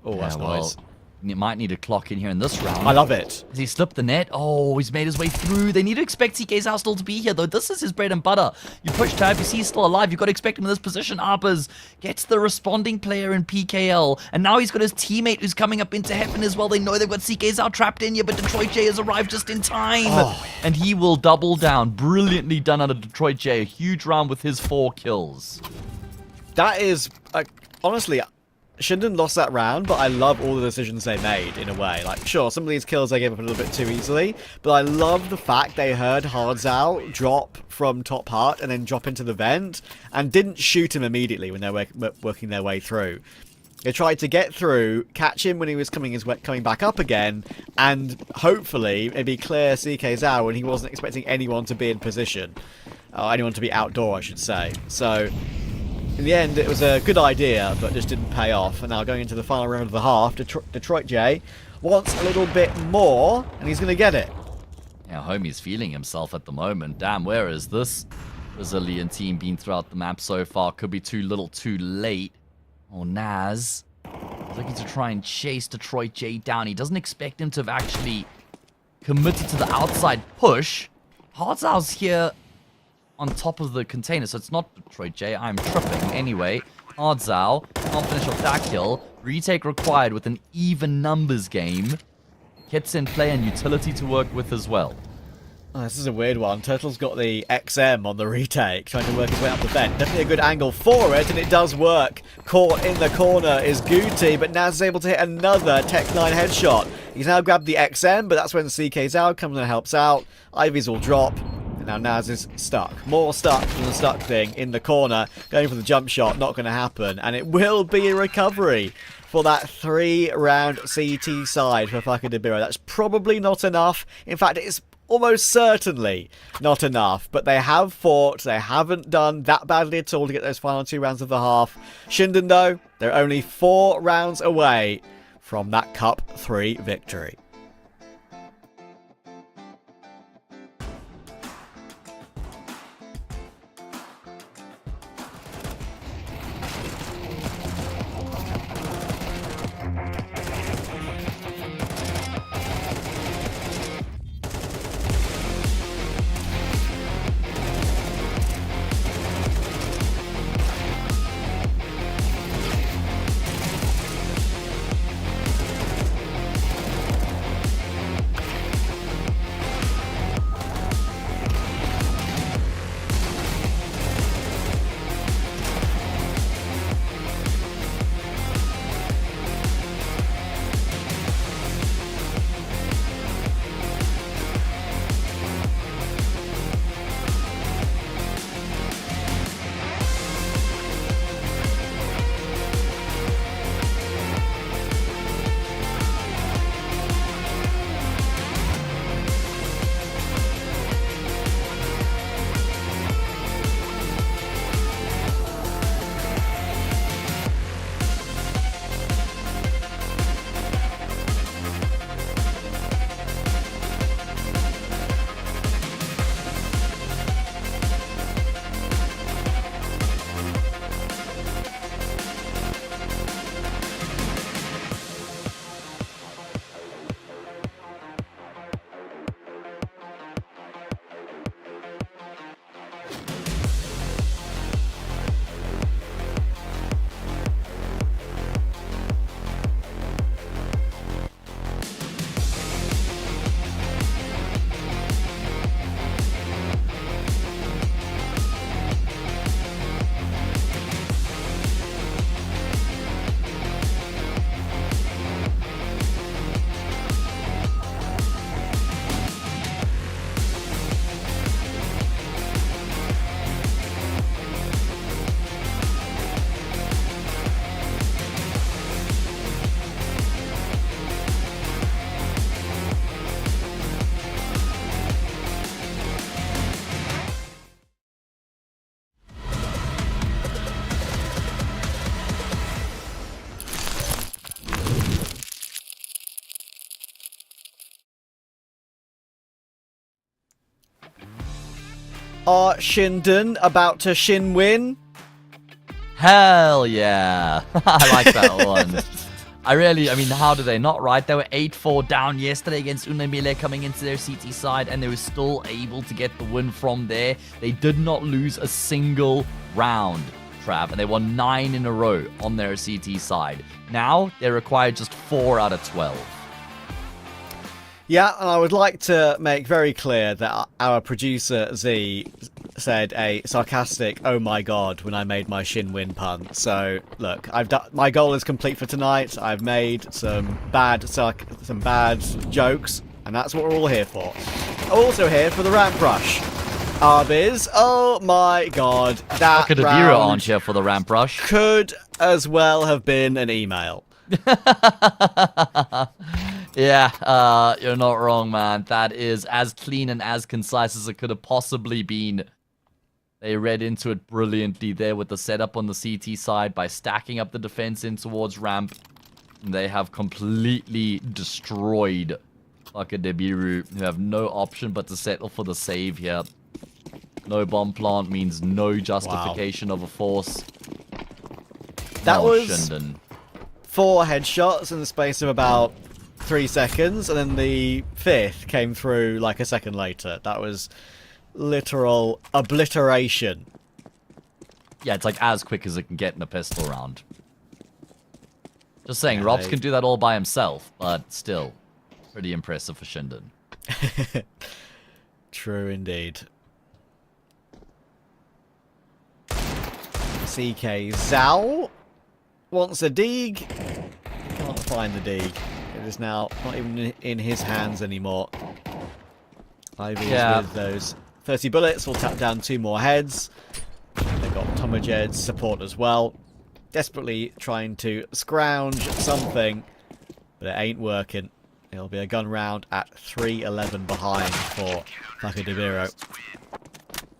Oh, that's nice. You might need a clock in here in this round. I love it. Has he slipped the net? Oh, he's made his way through. They need to expect CK Zhao still to be here, though. This is his bread and butter. You push tab, you see he's still alive. You've got to expect him in this position. Arbers gets the responding player in PKL. And now he's got his teammate who's coming up into heaven as well. They know they've got CK Zhao trapped in here, but Detroit J has arrived just in time. Oh. And he will double down. Brilliantly done out of Detroit J. A huge round with his 4 kills. That is, honestly, ShindeN lost that round, but I love all the decisions they made, in a way. Like, sure, some of these kills they gave up a little bit too easily, but I love the fact they heard Hardzao drop from top heart and then drop into the vent, and didn't shoot him immediately when they were working their way through. They tried to get through, catch him when he was coming back up again, and hopefully maybe clear CK Zhao when he wasn't expecting anyone to be in position. Anyone to be outdoor, I should say. So, in the end, it was a good idea, but just didn't pay off. And now going into the final round of the half, Detroit J wants a little bit more, and he's going to get it. Yeah, homie's feeling himself at the moment. Damn, where is this Brazilian team been throughout the map so far? Could be too little too late. Oh, Naz is looking to try and chase Detroit J down. He doesn't expect him to have actually committed to the outside push. Hardzao's here on top of the container, so it's not Detroit J. I'm tripping. Anyway, Hardzao can't finish off that kill. Retake required with an even numbers game. Gets in play and utility to work with as well. Oh, this is a weird one. Turtle's got the XM on the retake, trying to work his way up the vent. Definitely a good angle for it, and it does work. Caught in the corner is Guti, but Naz is able to hit another Tech 9 headshot. He's now grabbed the XM, but that's when CK Zhao comes and helps out. Ivy's will drop, and now Naz is stuck. More stuck than the stuck thing in the corner. Going for the jump shot, not going to happen, and it will be a recovery for that 3-round CT side for fucking Biru. That's probably not enough. In fact, it's almost certainly not enough, but they have fought. They haven't done that badly at all to get those final 2 rounds of the half. ShindeN, though, they're only 4 rounds away from that Cup 3 victory. Are ShindeN about to win? Hell yeah. I like that one. I mean, how did they not, right? They were 8-4 down yesterday against Unemile coming into their CT side, and they were still able to get the win from there. They did not lose a single round, Trav, and they won 9 in a row on their CT side. Now, they require just 4 out of 12. Yeah, and I would like to make very clear that our producer Z said a sarcastic "Oh my god" when I made my ShinWin pun. So look, I've done. My goal is complete for tonight. I've made some bad jokes, and that's what we're all here for. Also here for the ramp rush. Arbiz, oh my god, that Look at Biru aren't here for the ramp rush. Could as well have been an email. Yeah, you're not wrong, man. That is as clean and as concise as it could have possibly been. They read into it brilliantly there with the setup on the CT side by stacking up the defense in towards ramp. They have completely destroyed Biru, who have no option but to settle for the save here. No bomb plant means no justification of a force. That was ShindeN. 4 headshots in the space of about 3 seconds, and then the 5th came through like a second later. That was literal obliteration. Yeah, it's like as quick as it can get in a pistol round. Just saying, Yeah, Robs can do that all by himself, but still, pretty impressive for ShindeN. True indeed. CK Zhao wants a Deeg. Can't find the Deeg. It is now not even in his hands anymore. Ivy is with those 30 bullets. Will tap down 2 more heads. They've got Tomajed's support as well. Desperately trying to scrounge something, but it ain't working. It'll be a gun round at 3:11 behind for Biru.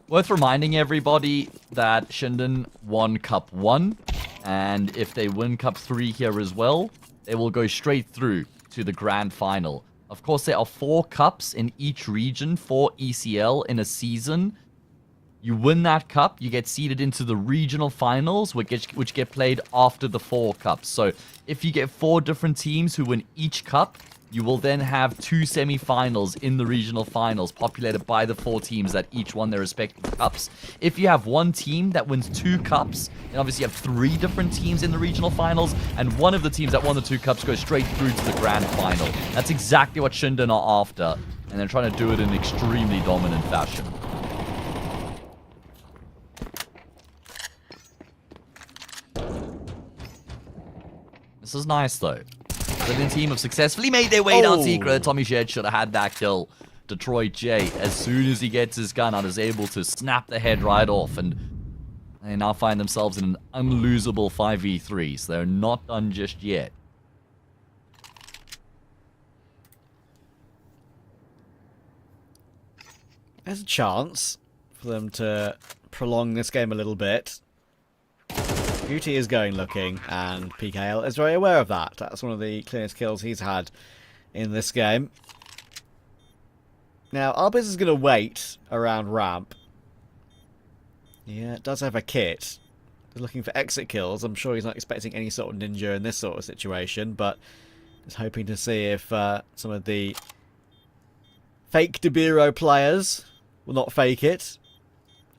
Worth reminding everybody that ShindeN won Cup 1, and if they win Cup 3 here as well, they will go straight through to the grand final. Of course, there are 4 cups in each region for ECL in a season. You win that cup, you get seeded into the regional finals, which get played after the 4 cups. So if you get 4 different teams who win each cup, you will then have 2 semi-finals in the regional finals, populated by the 4 teams that each won their respective cups. If you have 1 team that wins 2 cups, then obviously you have 3 different teams in the regional finals, and one of the teams that won the 2 cups goes straight through to the grand final. That's exactly what ShindeN are after, and they're trying to do it in an extremely dominant fashion. This is nice, though. The team have successfully made their way down secret. Tommy Shed should have had that kill. Detroit J, as soon as he gets his gun out, is able to snap the head right off, and they now find themselves in an unlosable 5v3, so they're not done just yet. There's a chance for them to prolong this game a little bit. Beauty is going looking, and PKL is very aware of that. That's one of the clearest kills he's had in this game. Now, Arbiz is going to wait around ramp. Yeah, it does have a kit. He's looking for exit kills. I'm sure he's not expecting any sort of ninja in this sort of situation, but he's hoping to see if some of the fake Biru players will not fake it.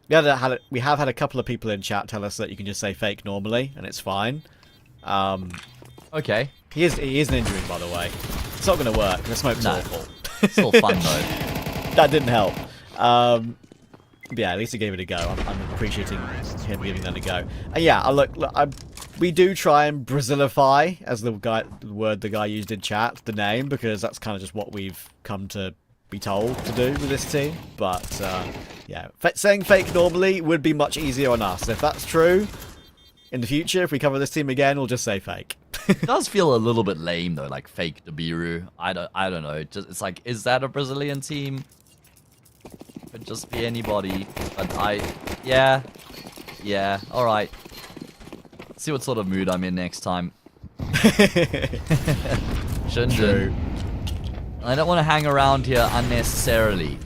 We have had a couple of people in chat tell us that you can just say fake normally, and it's fine. Okay. He is ninjuring, by the way. It's not going to work. The smoke's awful. Still fun, though. That didn't help. But yeah, at least he gave it a go. I'm appreciating him giving that a go. And yeah, look, we do try and Brazilify, as the word the guy used in chat, the name, because that's kind of just what we've come to be told to do with this team. But yeah, saying fake normally would be much easier on us. If that's true, in the future, if we cover this team again, we'll just say fake. It does feel a little bit lame, though, like fake Biru. I don't know. It's like, is that a Brazilian team? Could just be anybody. But yeah, all right. See what sort of mood I'm in next time. ShindeN. I don't want to hang around here unnecessarily.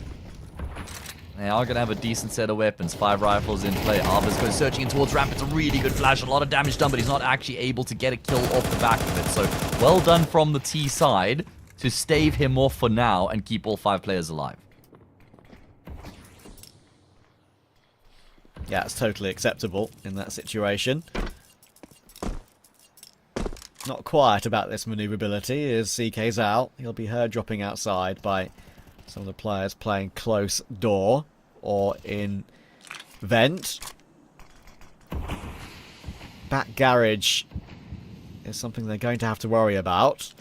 They are going to have a decent set of weapons. 5 rifles in play. Arbiz goes searching in towards ramp. It's a really good flash. A lot of damage done, but he's not actually able to get a kill off the back of it. So, well done from the T side to stave him off for now and keep all 5 players alive. Yeah, it's totally acceptable in that situation. Not quiet about this maneuverability is CK's out. He'll be heard dropping outside by some of the players playing close door or in vent. Back garage is something they're going to have to worry about.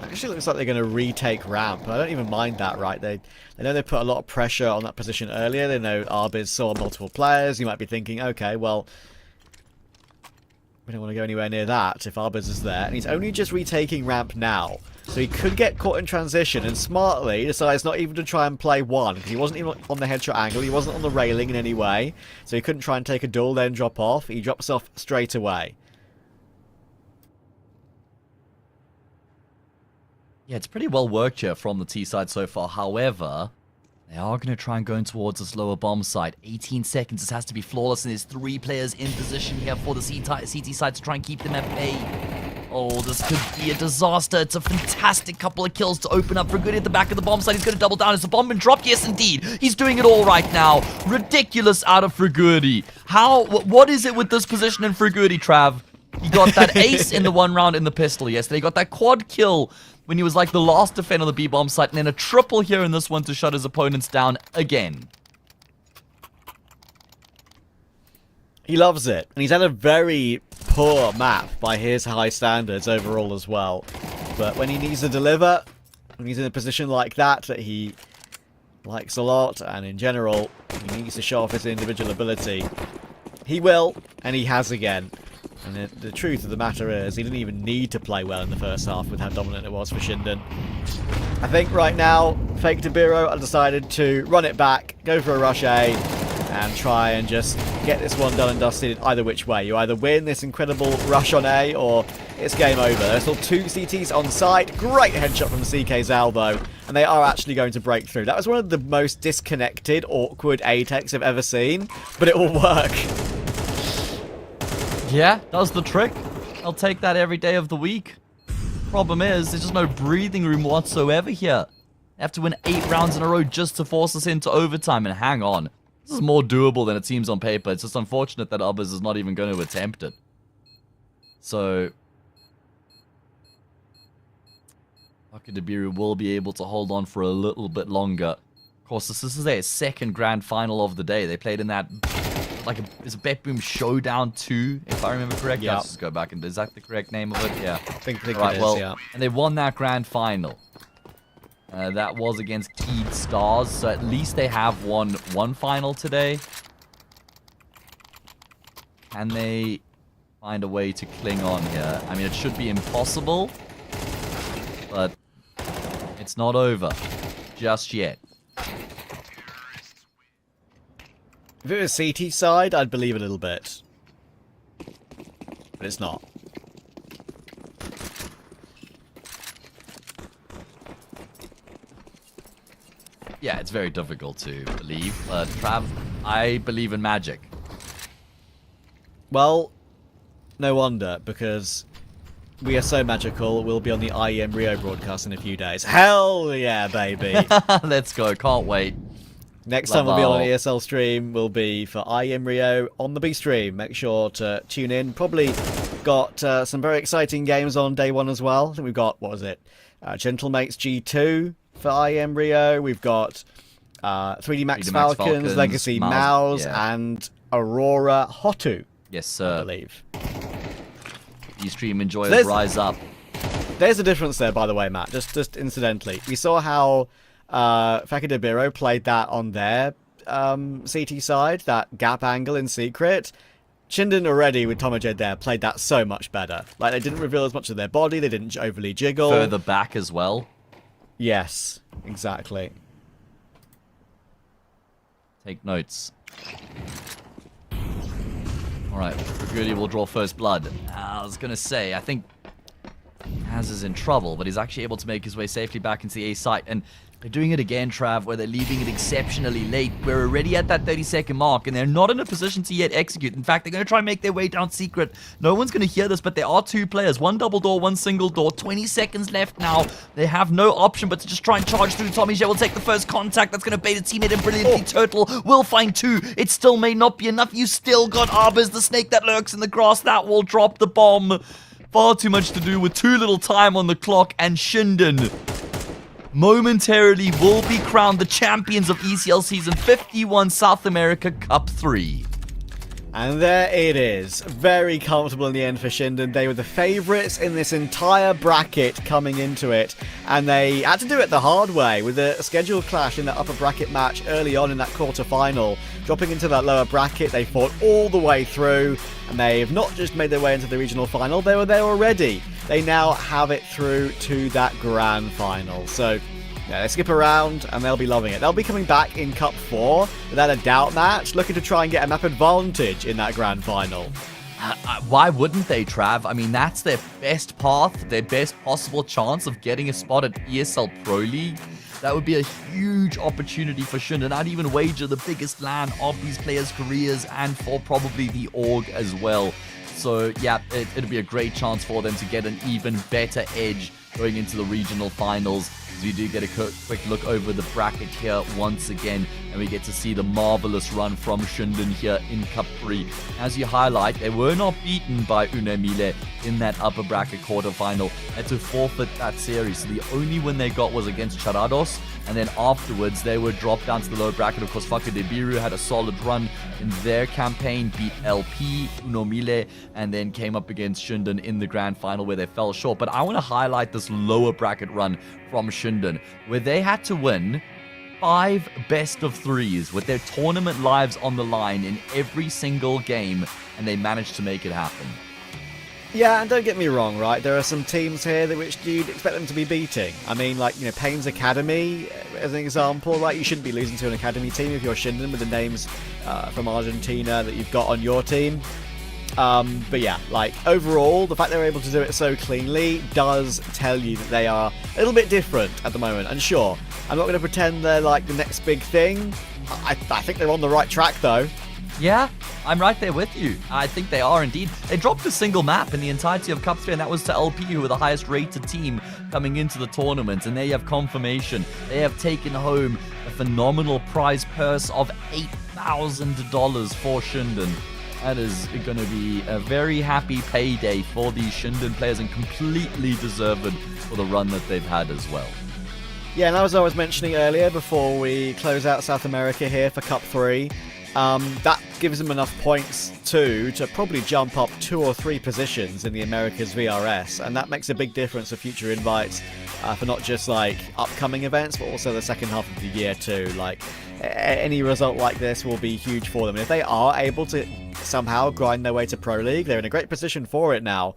Actually looks like they're going to retake ramp. I don't even mind that, right? They know they put a lot of pressure on that position earlier. They know Arbiz saw multiple players. You might be thinking, okay, well, we don't want to go anywhere near that if Arbiz is there. And he's only just retaking ramp now. So he could get caught in transition and smartly decides not even to try and play one. Because he wasn't even on the headshot angle. He wasn't on the railing in any way. So he couldn't try and take a duel then drop off. He drops off straight away. Yeah, it's pretty well worked here from the T side so far. However, they are going to try and go in towards this lower bomb site. 18 seconds. This has to be flawless, and there's 3 players in position here for the CT side to try and keep them at bay. Oh, this could be a disaster. It's a fantastic couple of kills to open up Frigudi at the back of the bomb site. He's going to double down. Has the bomb been dropped? Yes, indeed. He's doing it all right now. Ridiculous out of Frigudi. What is it with this position in Frigudi, Trav? He got that ace in the 1 round in the pistol yesterday. He got that quad kill when he was like the last defender on the B-bomb site, and then a triple here in this one to shut his opponents down again. He loves it, and he's had a very poor map by his high standards overall as well. But when he needs to deliver, when he's in a position like that he likes a lot, and in general, he needs to show off his individual ability, he will, and he has again. And the truth of the matter is, he didn't even need to play well in the first half with how dominant it was for ShindeN. I think right now, Fake to Biru have decided to run it back, go for a rush A, and try and just get this one done and dusted either which way. You either win this incredible rush on A, or it's game over. There's still 2 CTs on site. Great headshot from CK's elbow, and they are actually going to break through. That was one of the most disconnected, awkward A-techs I've ever seen, but it will work. Yeah, does the trick. I'll take that every day of the week. Problem is, there's just no breathing room whatsoever here. They have to win 8 rounds in a row just to force us into overtime. And hang on, this is more doable than it seems on paper. It's just unfortunate that Arbiz is not even going to attempt it. So, Biru will be able to hold on for a little bit longer. Of course, this is their 2nd grand final of the day. They played in that... it's a Bet Boom Showdown 2, if I remember correctly. Yep. Let's just go back and is that the correct name of it? Yeah. I think Right, it is, well, yeah. and they won that grand final. That was against Keyed Stars, so at least they have won 1 final today. Can they find a way to cling on here? I mean, it should be impossible, but it's not over just yet. If it was CT side, I'd believe a little bit. But it's not. Yeah, it's very difficult to believe, but Trav, I believe in magic. Well, no wonder, because we are so magical, we'll be on the IEM Rio broadcast in a few days. Hell yeah, baby! Let's go, can't wait. Next time we'll be on an ESL stream will be for IEM Rio on the B stream. Make sure to tune in. Probably got some very exciting games on day 1 as well. I think we've got, what was it? Gentlemates G2 for IEM Rio. We've got 3D Max Falcons, Legacy Mouse, yeah. and Aurora Hotu. Yes, sir. I believe. E-stream enjoyers rise up. There's a difference there, by the way, Matt. Just incidentally. We saw how Fakir Biru played that on their CT side, that gap angle in secret. ShindeN already, with Tomajed there, played that so much better. Like, they didn't reveal as much of their body, they didn't overly jiggle. Further back as well. Yes, exactly. Take notes. Alright, Frigudi will draw first blood. I was gonna say, I think Haz is in trouble, but he's actually able to make his way safely back into the A site. And they're doing it again, Trav, where they're leaving it exceptionally late. We're already at that 30-second mark, and they're not in a position to yet execute. In fact, they're going to try and make their way down secret. No one's going to hear this, but there are 2 players. 1 double door, 1 single door. 20 seconds left now. They have no option but to just try and charge through. Tommy J will take the first contact. That's going to bait a teammate, and brilliantly Turtle will find 2. It still may not be enough. You still got Arbiz, the snake that lurks in the grass. That will drop the bomb. Far too much to do with too little time on the clock, and ShindeN momentarily will be crowned the champions of ECL Season 51 South America Cup 3. And there it is. Very comfortable in the end for ShindeN. They were the favourites in this entire bracket coming into it. And they had to do it the hard way with a scheduled clash in that upper bracket match early on in that quarter-final. Dropping into that lower bracket, they fought all the way through. And they have not just made their way into the regional final, they were there already. They now have it through to that grand final. So yeah, they skip around and they'll be loving it. They'll be coming back in Cup 4 without a doubt, match, looking to try and get a map advantage in that grand final. Why wouldn't they, Trav? I mean, that's their best path, their best possible chance of getting a spot at ESL Pro League. That would be a huge opportunity for ShindeN. I'd even wager the biggest land of these players' careers and for probably the org as well. So, yeah, it'd be a great chance for them to get an even better edge going into the regional finals. We do get a quick look over the bracket here once again, and we get to see the marvelous run from ShindeN here in Cup 3. As you highlight, they were not beaten by Unemile in that upper bracket quarterfinal. Had to forfeit that series, so the only win they got was against Charados, and then afterwards they were dropped down to the lower bracket. Of course, Biru had a solid run in their campaign, beat LP, Unomile, and then came up against ShindeN in the grand final where they fell short. But I want to highlight this lower bracket run from ShindeN, where they had to win 5 best of 3s with their tournament lives on the line in every single game, and they managed to make it happen. Yeah, and don't get me wrong, right? There are some teams here that which you'd expect them to be beating. I mean, like, you know, Payne's Academy, as an example, right? You shouldn't be losing to an Academy team if you're ShindeN with the names from Argentina that you've got on your team. But yeah, like, overall, the fact they're able to do it so cleanly does tell you that they are a little bit different at the moment. And sure, I'm not going to pretend they're like the next big thing. I think they're on the right track, though. Yeah, I'm right there with you. I think they are indeed. They dropped a single map in the entirety of Cup 3, and that was to LP, who were the highest rated team coming into the tournament. And there you have confirmation. They have taken home a phenomenal prize purse of $8,000 for ShindeN. That is going to be a very happy payday for these ShindeN players, and completely deserved for the run that they've had as well. Yeah, and as I was mentioning earlier, before we close out South America here for Cup 3, that gives them enough points too to probably jump up 2 or 3 positions in the Americas VRS, and that makes a big difference for future invites for not just like upcoming events, but also the second half of the year too. Like, any result like this will be huge for them, and if they are able to somehow grind their way to Pro League, they're in a great position for it now.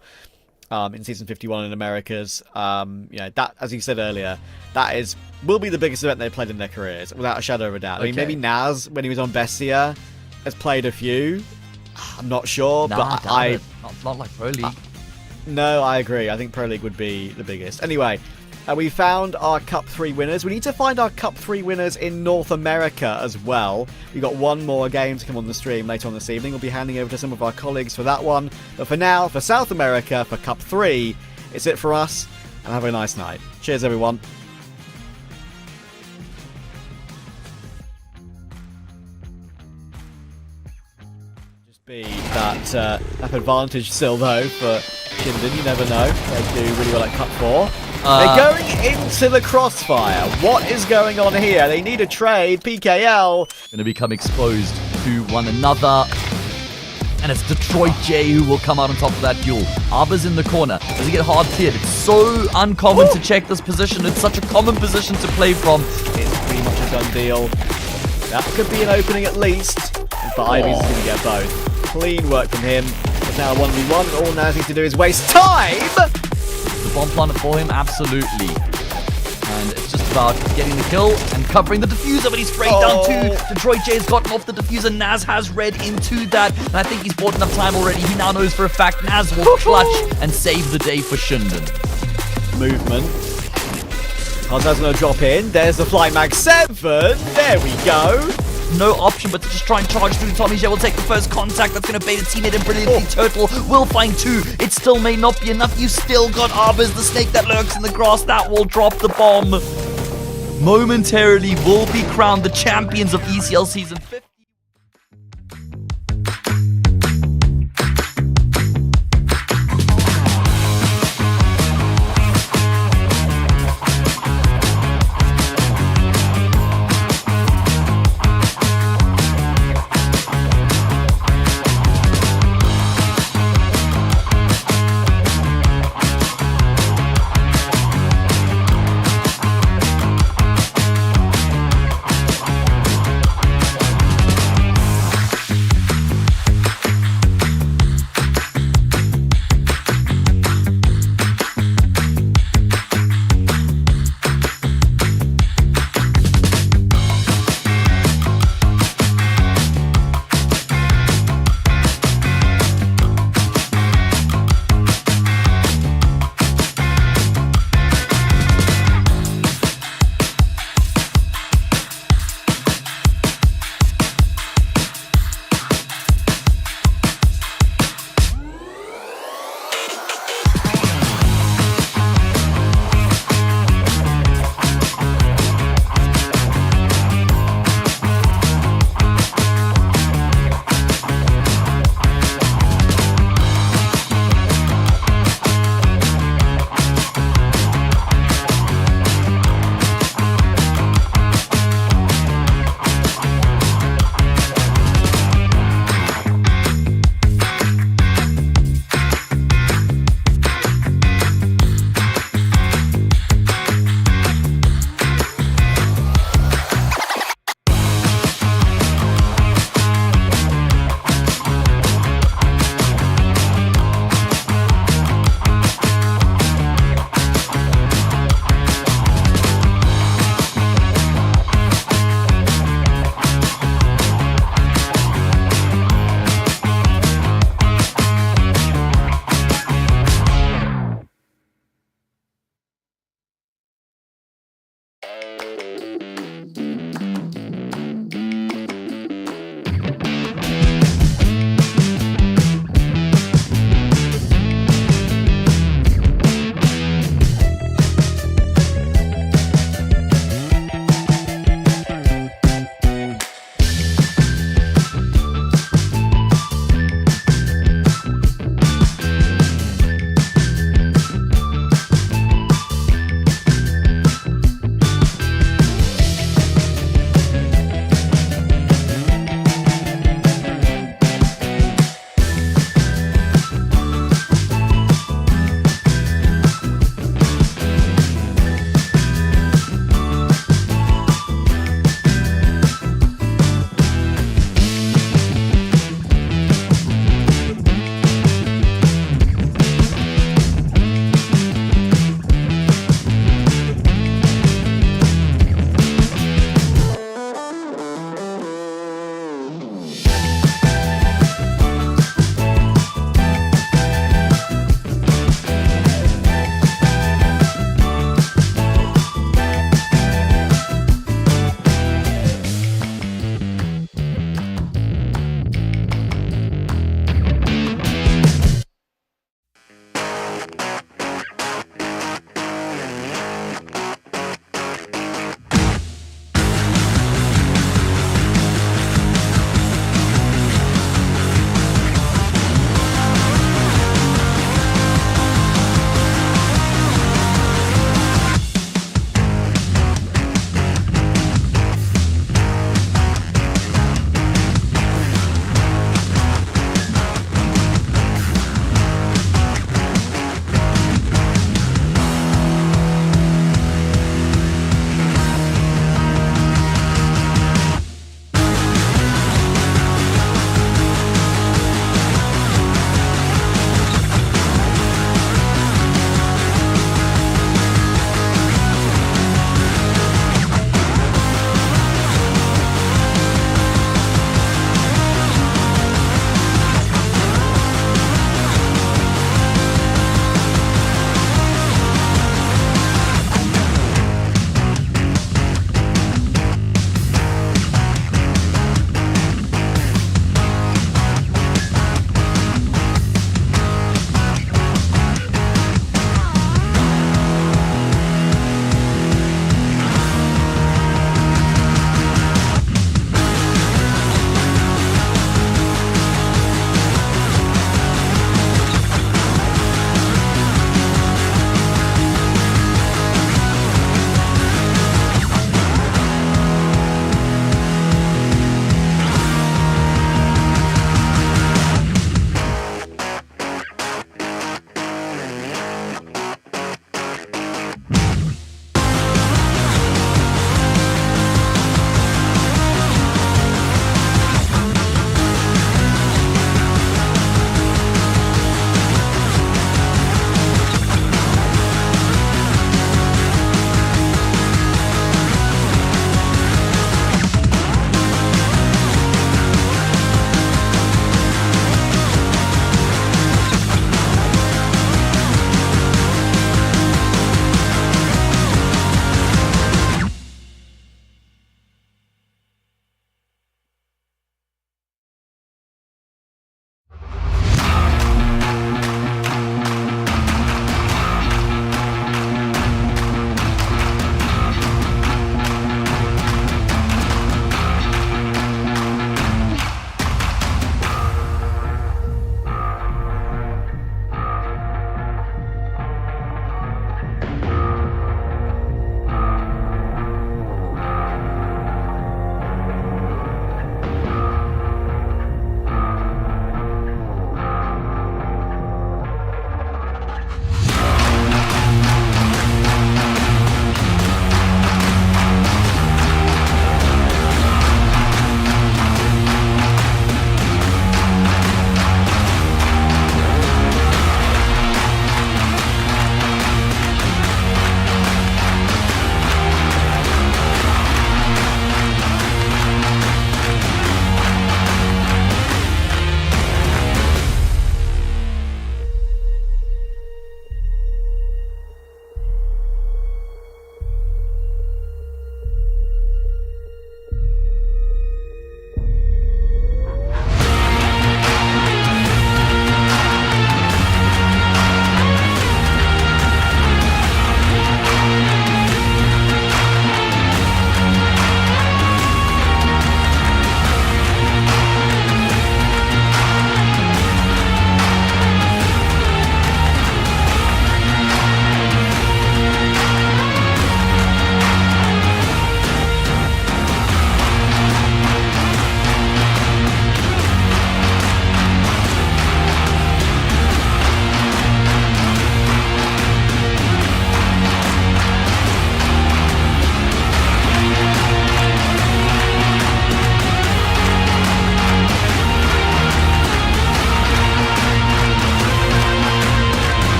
In Season 51 in Americas, you know, that, as you said earlier, that will be the biggest event they've played in their careers, without a shadow of a doubt. I mean, maybe Naz, when he was on Bestia, has played a few. I'm not sure, but not like Pro League. No, I agree. I think Pro League would be the biggest. Anyway, we found our Cup 3 winners. We need to find our Cup 3 winners in North America as well. We've got one more game to come on the stream later on this evening. We'll be handing over to some of our colleagues for that one. But for now, for South America, for Cup 3, it's it for us. And have a nice night. Cheers, everyone. Just be that advantage still, though, for ShindeN. You never know. They do really well at Cup 4. They're going into the crossfire. What is going on here? They need a trade. PKL going to become exposed to one another. And it's Detroit J who will come out on top of that duel. Arba's in the corner. Does he get hard cleared? It's so uncommon to check this position. It's such a common position to play from. It's pretty much a done deal. That could be an opening at least. But Ivy's going to get both. Clean work from him. It's now 1v1. All Naz needs to do is waste time. The bomb planted for him, absolutely. And it's just about getting the kill and covering the diffuser, but he's sprayed down too. Detroit J has gotten off the diffuser. Naz has read into that, and I think he's bought enough time already. He now knows for a fact Naz will clutch and save the day for ShindeN. Movement. Hazard's going to drop in. There's the Fly Mag 7. There we go. No option but to just try and charge through. Tommy J will take the first contact. That's going to bait a teammate in brilliantly. Turtle will find 2. It still may not be enough. You still got Arbors, the snake that lurks in the grass. That will drop the bomb. Momentarily will be crowned the champions of ECL Season 50.